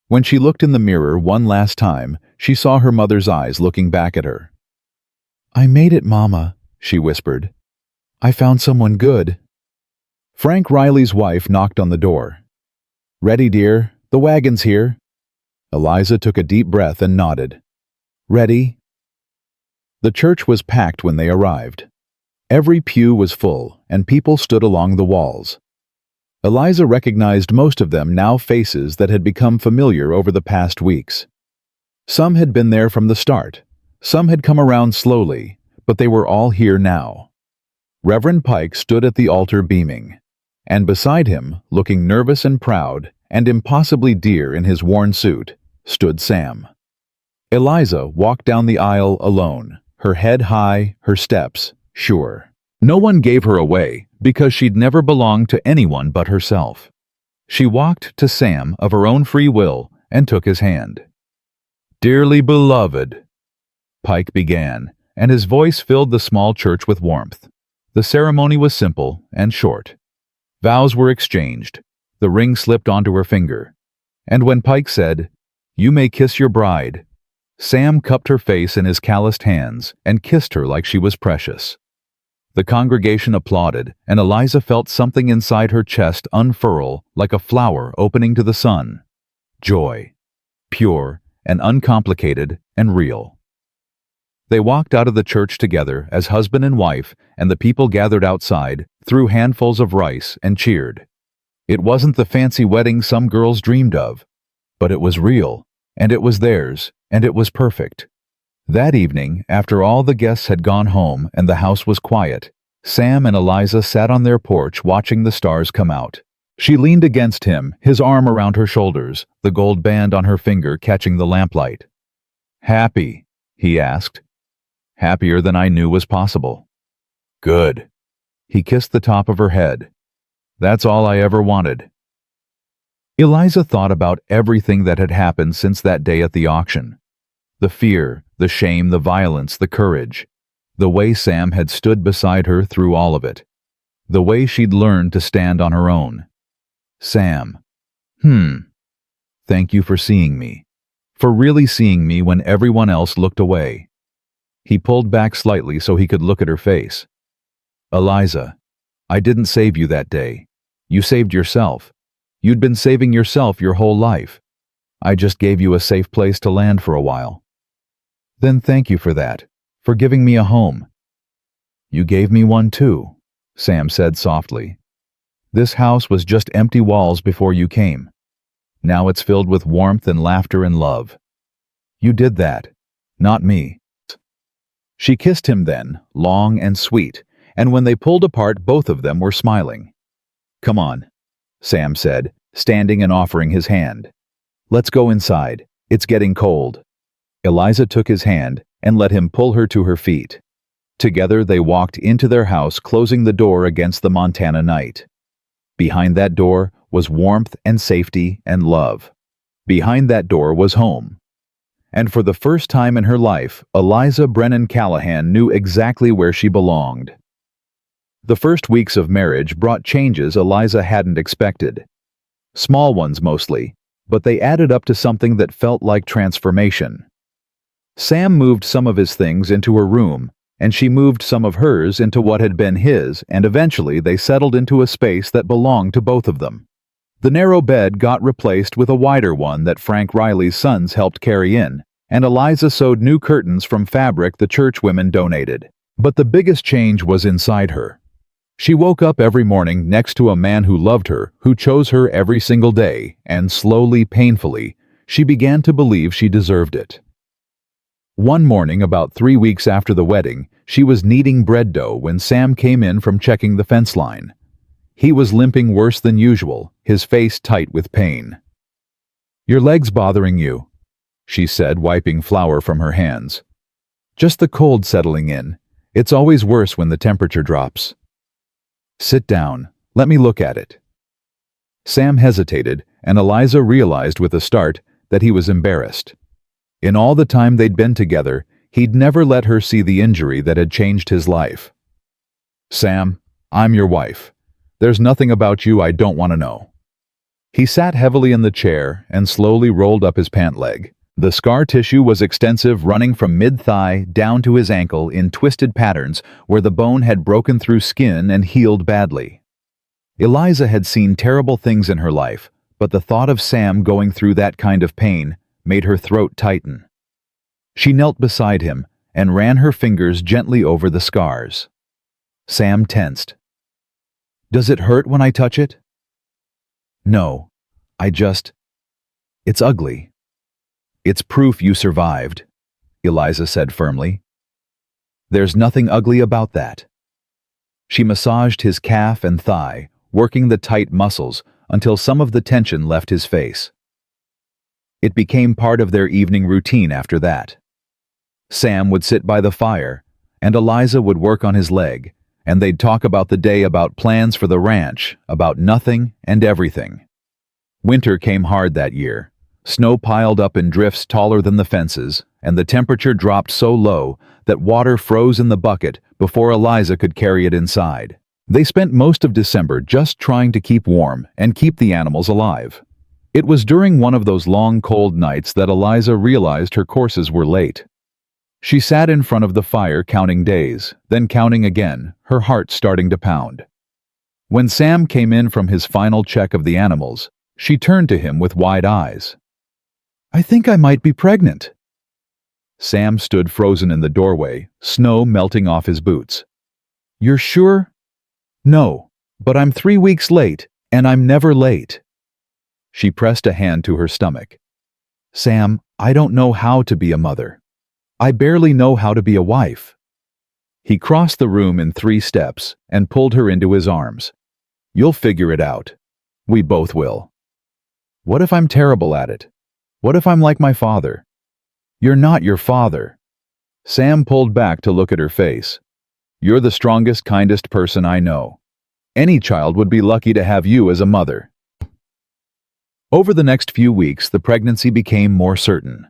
When she looked in the mirror one last time, she saw her mother's eyes looking back at her. "I made it, Mama," she whispered. "I found someone good." Frank Riley's wife knocked on the door. "Ready, dear? The wagon's here." Eliza took a deep breath and nodded. "Ready?" The church was packed when they arrived. Every pew was full, and people stood along the walls. Eliza recognized most of them, now faces that had become familiar over the past weeks. Some had been there from the start. Some had come around slowly, but they were all here now. Reverend Pike stood at the altar beaming, and beside him, looking nervous and proud and impossibly dear in his worn suit, stood Sam. Eliza walked down the aisle alone, her head high, her steps sure. No one gave her away because she'd never belonged to anyone but herself. She walked to Sam of her own free will and took his hand. "Dearly beloved," Pike began, and his voice filled the small church with warmth. The ceremony was simple and short. Vows were exchanged. The ring slipped onto her finger. And when Pike said, "You may kiss your bride," Sam cupped her face in his calloused hands and kissed her like she was precious. The congregation applauded, and Eliza felt something inside her chest unfurl like a flower opening to the sun. Joy. Pure and uncomplicated and real. They walked out of the church together as husband and wife, and the people gathered outside, threw handfuls of rice, and cheered. It wasn't the fancy wedding some girls dreamed of, but it was real, and it was theirs, and it was perfect. That evening, after all the guests had gone home and the house was quiet, Sam and Eliza sat on their porch watching the stars come out. She leaned against him, his arm around her shoulders, the gold band on her finger catching the lamplight. "Happy?" he asked. "Happier than I knew was possible." "Good." He kissed the top of her head. "That's all I ever wanted." Eliza thought about everything that had happened since that day at the auction. The fear, the shame, the violence, the courage. The way Sam had stood beside her through all of it. The way she'd learned to stand on her own. Sam, Thank you for seeing me. For really seeing me when everyone else looked away." He pulled back slightly so he could look at her face. "Eliza, I didn't save you that day. You saved yourself. You'd been saving yourself your whole life. I just gave you a safe place to land for a while." "Then thank you for that, for giving me a home." "You gave me one too," Sam said softly. "This house was just empty walls before you came. Now it's filled with warmth and laughter and love. You did that, not me." She kissed him then, long and sweet, and when they pulled apart, both of them were smiling. "Come on," Sam said, standing and offering his hand. "Let's go inside. It's getting cold." Eliza took his hand and let him pull her to her feet. Together they walked into their house, closing the door against the Montana night. Behind that door was warmth and safety and love. Behind that door was home. And for the first time in her life, Eliza Brennan Callahan knew exactly where she belonged. The first weeks of marriage brought changes Eliza hadn't expected. Small ones mostly, but they added up to something that felt like transformation. Sam moved some of his things into her room, and she moved some of hers into what had been his, and eventually they settled into a space that belonged to both of them. The narrow bed got replaced with a wider one that Frank Riley's sons helped carry in, and Eliza sewed new curtains from fabric the church women donated. But the biggest change was inside her. She woke up every morning next to a man who loved her, who chose her every single day, and slowly, painfully, she began to believe she deserved it. One morning, about 3 weeks after the wedding, she was kneading bread dough when Sam came in from checking the fence line. He was limping worse than usual, his face tight with pain. "Your leg's bothering you," she said, wiping flour from her hands. "Just the cold settling in. It's always worse when the temperature drops." "Sit down. Let me look at it." Sam hesitated, and Eliza realized with a start that he was embarrassed. In all the time they'd been together, he'd never let her see the injury that had changed his life. "Sam, I'm your wife. There's nothing about you I don't want to know." He sat heavily in the chair and slowly rolled up his pant leg. The scar tissue was extensive, running from mid-thigh down to his ankle in twisted patterns where the bone had broken through skin and healed badly. Eliza had seen terrible things in her life, but the thought of Sam going through that kind of pain made her throat tighten. She knelt beside him and ran her fingers gently over the scars. Sam tensed. "Does it hurt when I touch it?" "No, it's ugly." "It's proof you survived," Eliza said firmly. "There's nothing ugly about that." She massaged his calf and thigh, working the tight muscles until some of the tension left his face. It became part of their evening routine after that. Sam would sit by the fire, and Eliza would work on his leg, and they'd talk about the day, about plans for the ranch, about nothing and everything. Winter came hard that year. Snow piled up in drifts taller than the fences, and the temperature dropped so low that water froze in the bucket before Eliza could carry it inside. They spent most of December just trying to keep warm and keep the animals alive. It was during one of those long, cold nights that Eliza realized her courses were late. She sat in front of the fire counting days, then counting again, her heart starting to pound. When Sam came in from his final check of the animals, she turned to him with wide eyes. "I think I might be pregnant." Sam stood frozen in the doorway, snow melting off his boots. "You're sure?" "No, but I'm 3 weeks late, and I'm never late." She pressed a hand to her stomach. "Sam, I don't know how to be a mother. I barely know how to be a wife." He crossed the room in 3 steps and pulled her into his arms. "You'll figure it out. We both will." "What if I'm terrible at it? What if I'm like my father?" "You're not your father." Sam pulled back to look at her face. "You're the strongest, kindest person I know. Any child would be lucky to have you as a mother." Over the next few weeks, the pregnancy became more certain.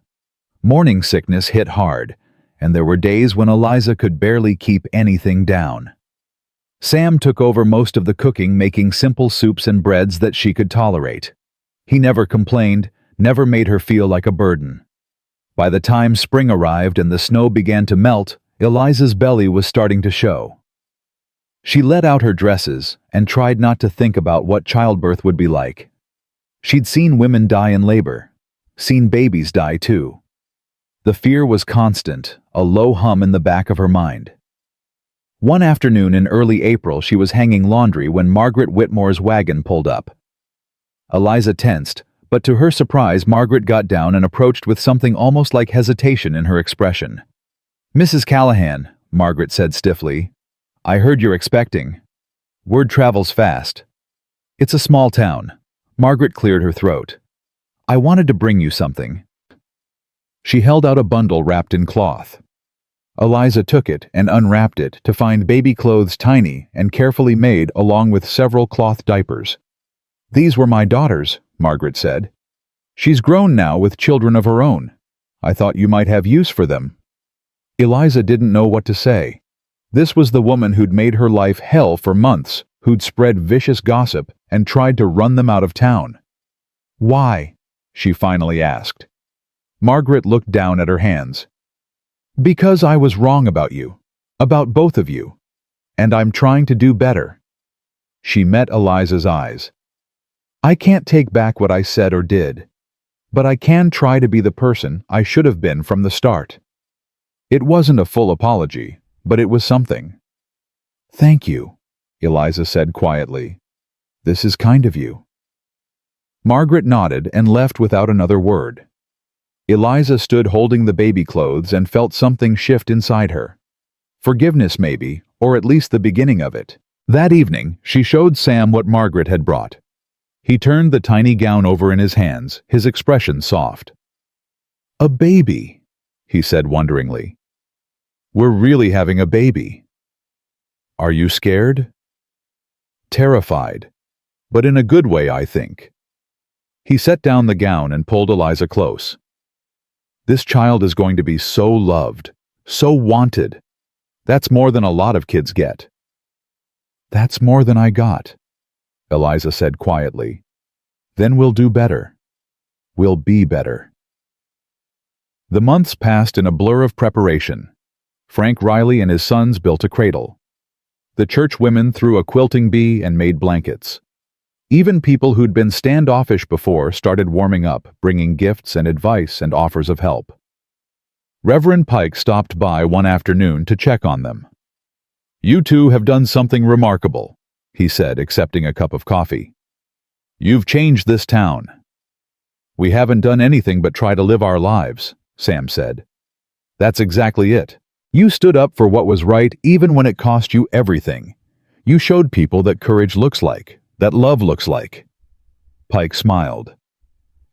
Morning sickness hit hard, and there were days when Eliza could barely keep anything down. Sam took over most of the cooking, making simple soups and breads that she could tolerate. He never complained, never made her feel like a burden. By the time spring arrived and the snow began to melt, Eliza's belly was starting to show. She let out her dresses and tried not to think about what childbirth would be like. She'd seen women die in labor, seen babies die too. The fear was constant, a low hum in the back of her mind. One afternoon in early April, she was hanging laundry when Margaret Whitmore's wagon pulled up. Eliza tensed, but to her surprise, Margaret got down and approached with something almost like hesitation in her expression. "Mrs. Callahan," Margaret said stiffly, "I heard you're expecting. Word travels fast. It's a small town." Margaret cleared her throat. "I wanted to bring you something." She held out a bundle wrapped in cloth. Eliza took it and unwrapped it to find baby clothes tiny and carefully made along with several cloth diapers. "These were my daughter's," Margaret said. "She's grown now with children of her own. I thought you might have use for them." Eliza didn't know what to say. This was the woman who'd made her life hell for months, who'd spread vicious gossip and tried to run them out of town. "Why?" she finally asked. Margaret looked down at her hands. "Because I was wrong about you, about both of you, and I'm trying to do better." She met Eliza's eyes. "I can't take back what I said or did, but I can try to be the person I should have been from the start." It wasn't a full apology, but it was something. "Thank you," Eliza said quietly. "This is kind of you." Margaret nodded and left without another word. Eliza stood holding the baby clothes and felt something shift inside her. Forgiveness maybe, or at least the beginning of it. That evening, she showed Sam what Margaret had brought. He turned the tiny gown over in his hands, his expression soft. "A baby," he said wonderingly. "We're really having a baby." "Are you scared?" "Terrified, but in a good way, I think." He set down the gown and pulled Eliza close. "This child is going to be so loved, so wanted. That's more than a lot of kids get." "That's more than I got," Eliza said quietly. "Then we'll do better. We'll be better." The months passed in a blur of preparation. Frank Riley and his sons built a cradle. The church women threw a quilting bee and made blankets. Even people who'd been standoffish before started warming up, bringing gifts and advice and offers of help. Reverend Pike stopped by one afternoon to check on them. "You two have done something remarkable," he said, accepting a cup of coffee. "You've changed this town." "We haven't done anything but try to live our lives," Sam said. "That's exactly it. You stood up for what was right even when it cost you everything. You showed people that courage looks like, that love looks like." Pike smiled.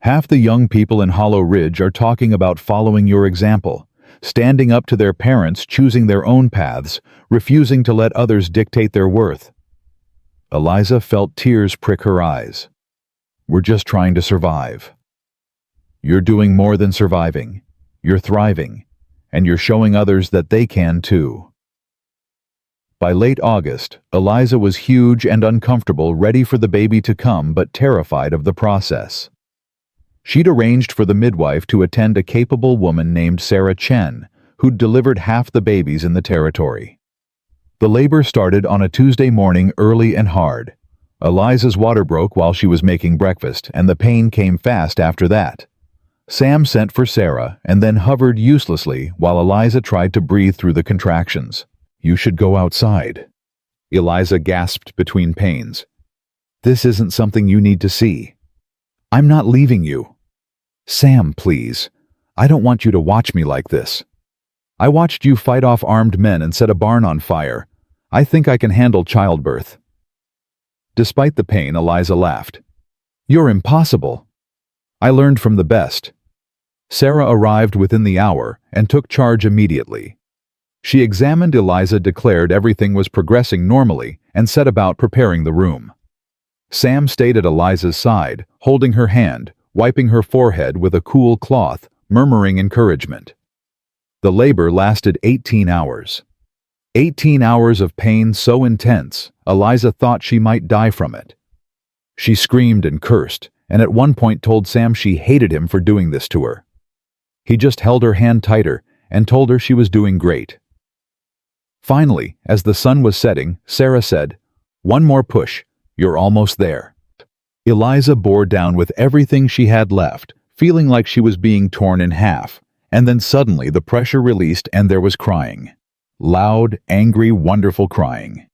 "Half the young people in Hollow Ridge are talking about following your example, standing up to their parents, choosing their own paths, refusing to let others dictate their worth." Eliza felt tears prick her eyes. "We're just trying to survive." "You're doing more than surviving. You're thriving, and you're showing others that they can too." By late August, Eliza was huge and uncomfortable, ready for the baby to come but terrified of the process. She'd arranged for the midwife to attend a capable woman named Sarah Chen, who'd delivered half the babies in the territory. The labor started on a Tuesday morning early and hard. Eliza's water broke while she was making breakfast, and the pain came fast after that. Sam sent for Sarah and then hovered uselessly while Eliza tried to breathe through the contractions. "You should go outside," Eliza gasped between pains. "This isn't something you need to see. I'm not leaving you." "Sam, please. I don't want you to watch me like this. I watched you fight off armed men and set a barn on fire. I think I can handle childbirth." Despite the pain, Eliza laughed. "You're impossible. I learned from the best." Sarah arrived within the hour and took charge immediately. She examined Eliza, declared everything was progressing normally, and set about preparing the room. Sam stayed at Eliza's side, holding her hand, wiping her forehead with a cool cloth, murmuring encouragement. The labor lasted 18 hours. 18 hours of pain so intense, Eliza thought she might die from it. She screamed and cursed, and at one point told Sam she hated him for doing this to her. He just held her hand tighter and told her she was doing great. Finally, as the sun was setting, Sarah said, "One more push, you're almost there." Eliza bore down with everything she had left, feeling like she was being torn in half, and then suddenly the pressure released and there was crying. Loud, angry, wonderful crying.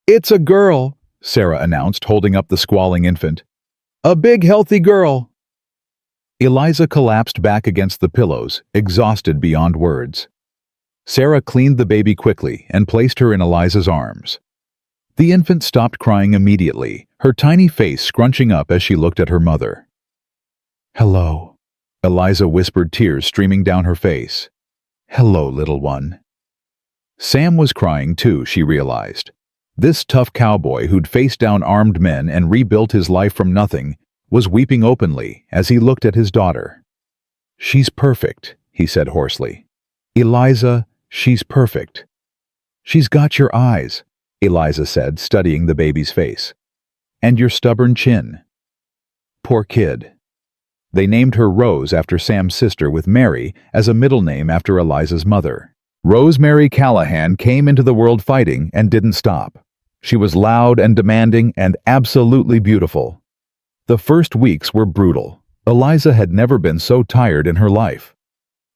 "It's a girl," Sarah announced, holding up the squalling infant. "A big, healthy girl." Eliza collapsed back against the pillows, exhausted beyond words. Sarah cleaned the baby quickly and placed her in Eliza's arms. The infant stopped crying immediately, her tiny face scrunching up as she looked at her mother. "Hello," Eliza whispered, tears streaming down her face. "Hello, little one." Sam was crying too, she realized. This tough cowboy who'd faced down armed men and rebuilt his life from nothing was weeping openly as he looked at his daughter. "She's perfect," he said hoarsely. "Eliza, she's perfect." "She's got your eyes," Eliza said, studying the baby's face. "And your stubborn chin." Poor kid. They named her Rose after Sam's sister, with Mary as a middle name after Eliza's mother. Rosemary Callahan came into the world fighting and didn't stop. She was loud and demanding and absolutely beautiful. The first weeks were brutal. Eliza had never been so tired in her life.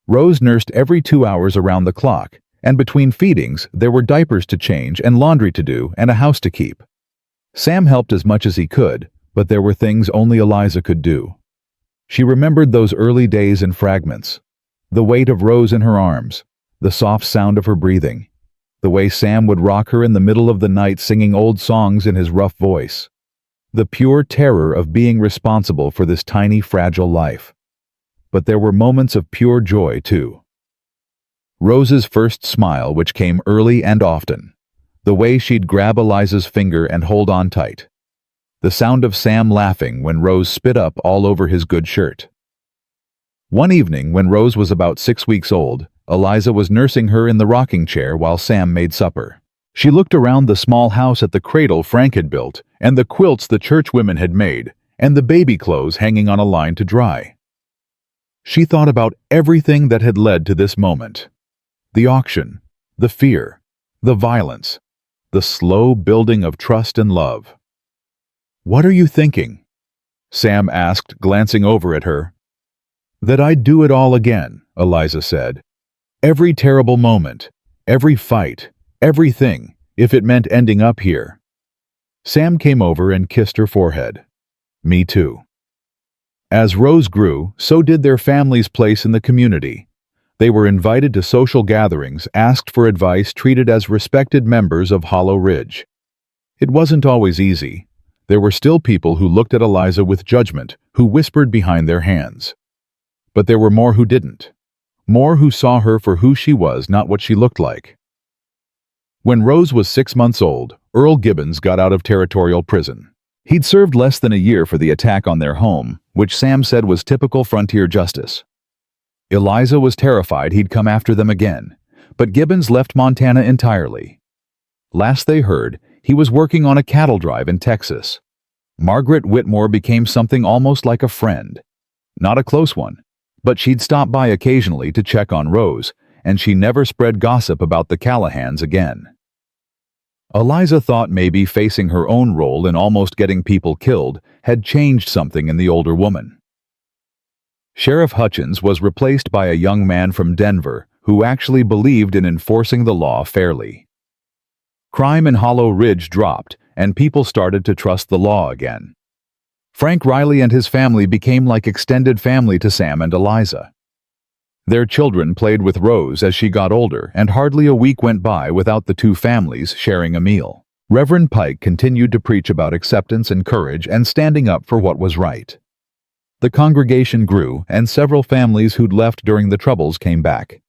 Rose nursed every 2 hours around the clock, and between feedings there were diapers to change and laundry to do and a house to keep. Sam helped as much as he could, but there were things only Eliza could do. She remembered those early days in fragments. The weight of Rose in her arms, the soft sound of her breathing, the way Sam would rock her in the middle of the night singing old songs in his rough voice. The pure terror of being responsible for this tiny, fragile life. But there were moments of pure joy, too. Rose's first smile, which came early and often. The way she'd grab Eliza's finger and hold on tight. The sound of Sam laughing when Rose spit up all over his good shirt. One evening, when Rose was about 6 weeks old, Eliza was nursing her in the rocking chair while Sam made supper. She looked around the small house at the cradle Frank had built, and the quilts the church women had made, and the baby clothes hanging on a line to dry. She thought about everything that had led to this moment. The auction, the fear, the violence, the slow building of trust and love. "What are you thinking?" Sam asked, glancing over at her. "That I'd do it all again," Eliza said. "Every terrible moment, every fight, everything, if it meant ending up here." Sam came over and kissed her forehead. "Me too." As Rose grew, so did their family's place in the community. They were invited to social gatherings, asked for advice, treated as respected members of Hollow Ridge. It wasn't always easy. There were still people who looked at Eliza with judgment, who whispered behind their hands. But there were more who didn't. More who saw her for who she was, not what she looked like. When Rose was 6 months old, Earl Gibbons got out of territorial prison. He'd served less than a year for the attack on their home, which Sam said was typical frontier justice. Eliza was terrified he'd come after them again, but Gibbons left Montana entirely. Last they heard, he was working on a cattle drive in Texas. Margaret Whitmore became something almost like a friend. Not a close one, but she'd stop by occasionally to check on Rose, and she never spread gossip about the Callahans again. Eliza thought maybe facing her own role in almost getting people killed had changed something in the older woman. Sheriff Hutchins was replaced by a young man from Denver who actually believed in enforcing the law fairly. Crime in Hollow Ridge dropped, and people started to trust the law again. Frank Riley and his family became like extended family to Sam and Eliza. Their children played with Rose as she got older, and hardly a week went by without the two families sharing a meal. Reverend Pike continued to preach about acceptance and courage and standing up for what was right. The congregation grew, and several families who'd left during the Troubles came back.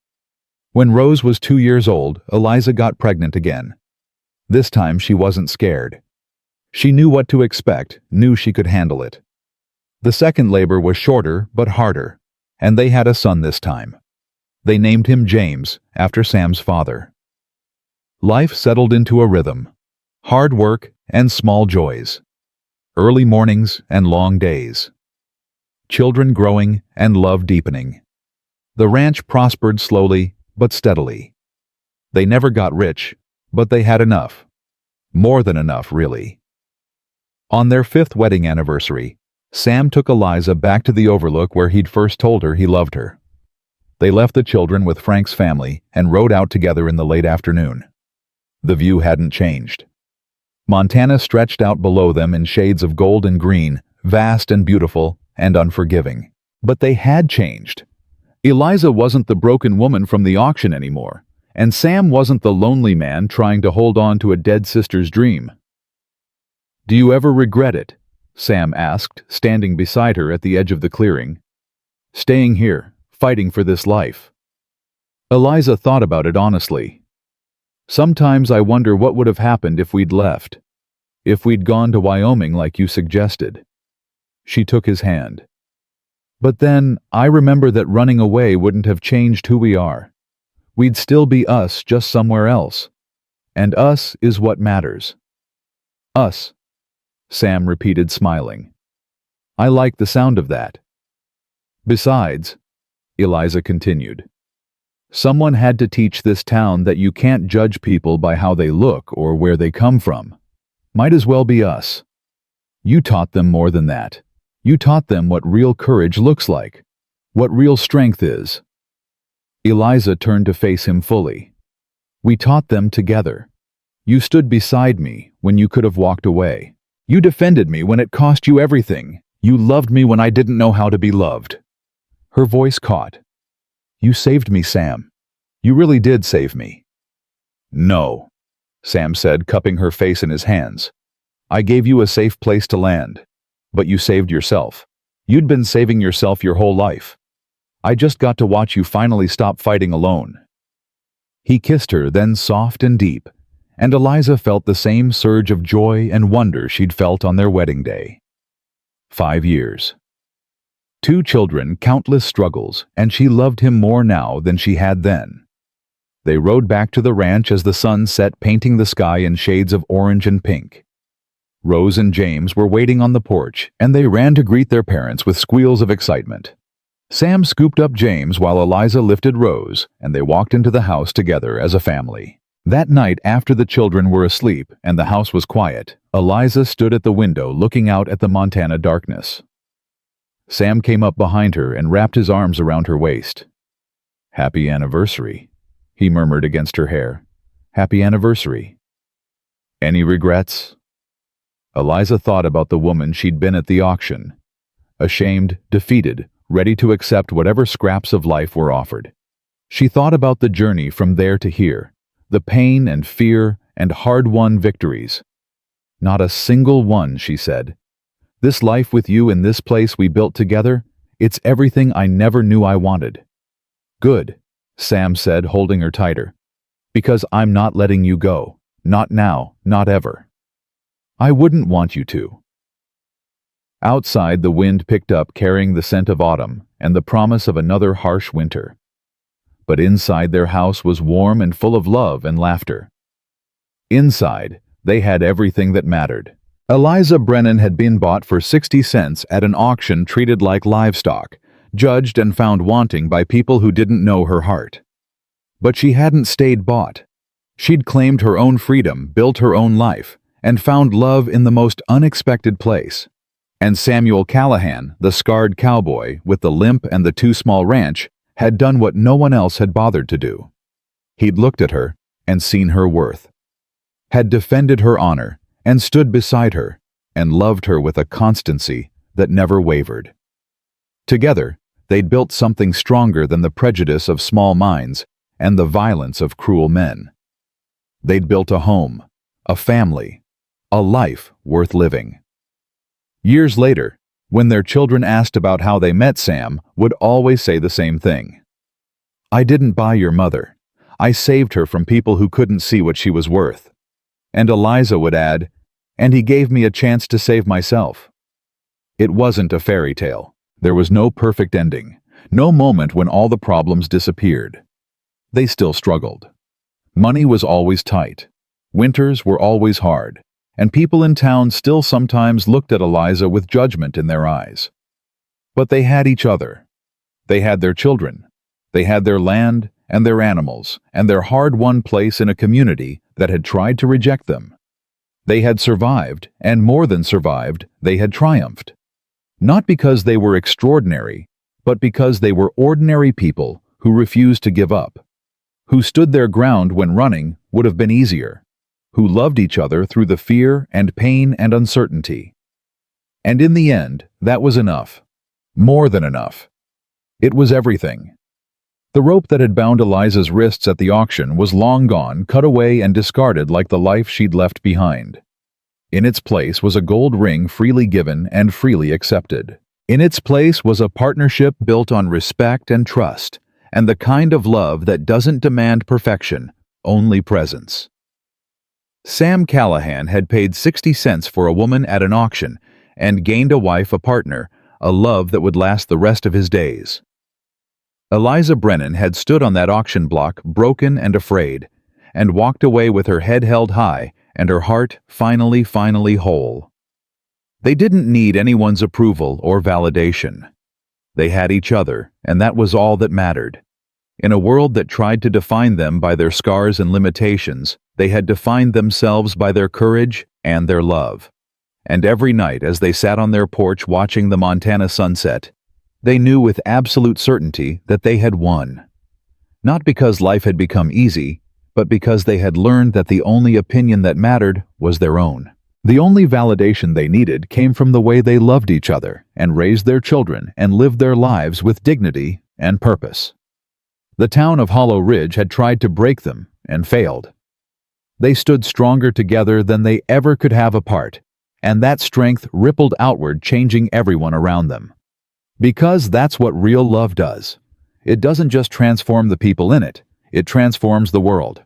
When Rose was 2 years old, Eliza got pregnant again. This time she wasn't scared. She knew what to expect, knew she could handle it. The second labor was shorter but harder, and they had a son this time. They named him James, after Sam's father. Life settled into a rhythm. Hard work and small joys. early mornings and long days. Children growing and love deepening. The ranch prospered slowly but steadily. They never got rich, but they had enough. More than enough, really. On their 5th wedding anniversary, Sam took Eliza back to the overlook where he'd first told her he loved her. They left the children with Frank's family and rode out together in the late afternoon. The view hadn't changed. Montana stretched out below them in shades of gold and green, vast and beautiful and unforgiving. But they had changed. Eliza wasn't the broken woman from the auction anymore, and Sam wasn't the lonely man trying to hold on to a dead sister's dream. "Do you ever regret it?" Sam asked, standing beside her at the edge of the clearing. "Staying here, fighting for this life." Eliza thought about it honestly. "Sometimes I wonder what would have happened if we'd left. If we'd gone to Wyoming like you suggested." She took his hand. "But then, I remember that running away wouldn't have changed who we are. We'd still be us, just somewhere else. And us is what matters." "Us," Sam repeated, smiling. "I like the sound of that." "Besides," Eliza continued, "someone had to teach this town that you can't judge people by how they look or where they come from. Might as well be us. You taught them more than that. You taught them what real courage looks like, what real strength is." Eliza turned to face him fully. "We taught them together. You stood beside me when you could have walked away. You defended me when it cost you everything. You loved me when I didn't know how to be loved." Her voice caught. "You saved me, Sam. You really did save me." "No," Sam said, cupping her face in his hands. "I gave you a safe place to land. But you saved yourself. You'd been saving yourself your whole life. I just got to watch you finally stop fighting alone." He kissed her, then soft and deep, and Eliza felt the same surge of joy and wonder she'd felt on their wedding day. 5 years. 2 children, countless struggles, and she loved him more now than she had then. They rode back to the ranch as the sun set, painting the sky in shades of orange and pink. Rose and James were waiting on the porch, and they ran to greet their parents with squeals of excitement. Sam scooped up James while Eliza lifted Rose, and they walked into the house together as a family. That night, after the children were asleep and the house was quiet, Eliza stood at the window looking out at the Montana darkness. Sam came up behind her and wrapped his arms around her waist. "Happy anniversary," he murmured against her hair. "Happy anniversary." "Any regrets?" Eliza thought about the woman she'd been at the auction. Ashamed, defeated, ready to accept whatever scraps of life were offered. She thought about the journey from there to here, the pain and fear and hard-won victories. "Not a single one," she said. "This life with you in this place we built together, it's everything I never knew I wanted." "Good," Sam said, holding her tighter. "Because I'm not letting you go. Not now, not ever. I wouldn't want you to." Outside, the wind picked up, carrying the scent of autumn and the promise of another harsh winter. But inside their house was warm and full of love and laughter. Inside, they had everything that mattered. Eliza Brennan had been bought for 60 cents at an auction, treated like livestock, judged and found wanting by people who didn't know her heart. But she hadn't stayed bought. She'd claimed her own freedom, built her own life, and found love in the most unexpected place. And Samuel Callahan, the scarred cowboy with the limp and the too small ranch, had done what no one else had bothered to do. He'd looked at her and seen her worth, had defended her honor and stood beside her, and loved her with a constancy that never wavered. Together, they'd built something stronger than the prejudice of small minds and the violence of cruel men. They'd built a home, a family, a life worth living. Years later, when their children asked about how they met, Sam would always say the same thing. "I didn't buy your mother. I saved her from people who couldn't see what she was worth." And Eliza would add, "And he gave me a chance to save myself." It wasn't a fairy tale. There was no perfect ending, no moment when all the problems disappeared. They still struggled. Money was always tight. Winters were always hard. and people in town still sometimes looked at Eliza with judgment in their eyes. But they had each other. They had their children. They had their land and their animals and their hard-won place in a community that had tried to reject them. They had survived, and more than survived, they had triumphed. Not because they were extraordinary, but because they were ordinary people who refused to give up, who stood their ground when running would have been easier, who loved each other through the fear and pain and uncertainty. And in the end, that was enough. More than enough. It was everything. The rope that had bound Eliza's wrists at the auction was long gone, cut away and discarded like the life she'd left behind. In its place was a gold ring freely given and freely accepted. In its place was a partnership built on respect and trust, and the kind of love that doesn't demand perfection, only presence. Sam Callahan had paid 60 cents for a woman at an auction and gained a wife, a partner, a love that would last the rest of his days. Eliza Brennan had stood on that auction block, broken and afraid, and walked away with her head held high and her heart finally whole. They didn't need anyone's approval or validation. They had each other, and that was all that mattered. In a world that tried to define them by their scars and limitations, they had defined themselves by their courage and their love. And every night as they sat on their porch watching the Montana sunset, they knew with absolute certainty that they had won. Not because life had become easy, but because they had learned that the only opinion that mattered was their own. The only validation they needed came from the way they loved each other and raised their children and lived their lives with dignity and purpose. The town of Hollow Ridge had tried to break them and failed. They stood stronger together than they ever could have apart, and that strength rippled outward, changing everyone around them. Because that's what real love does. It doesn't just transform the people in it, it transforms the world.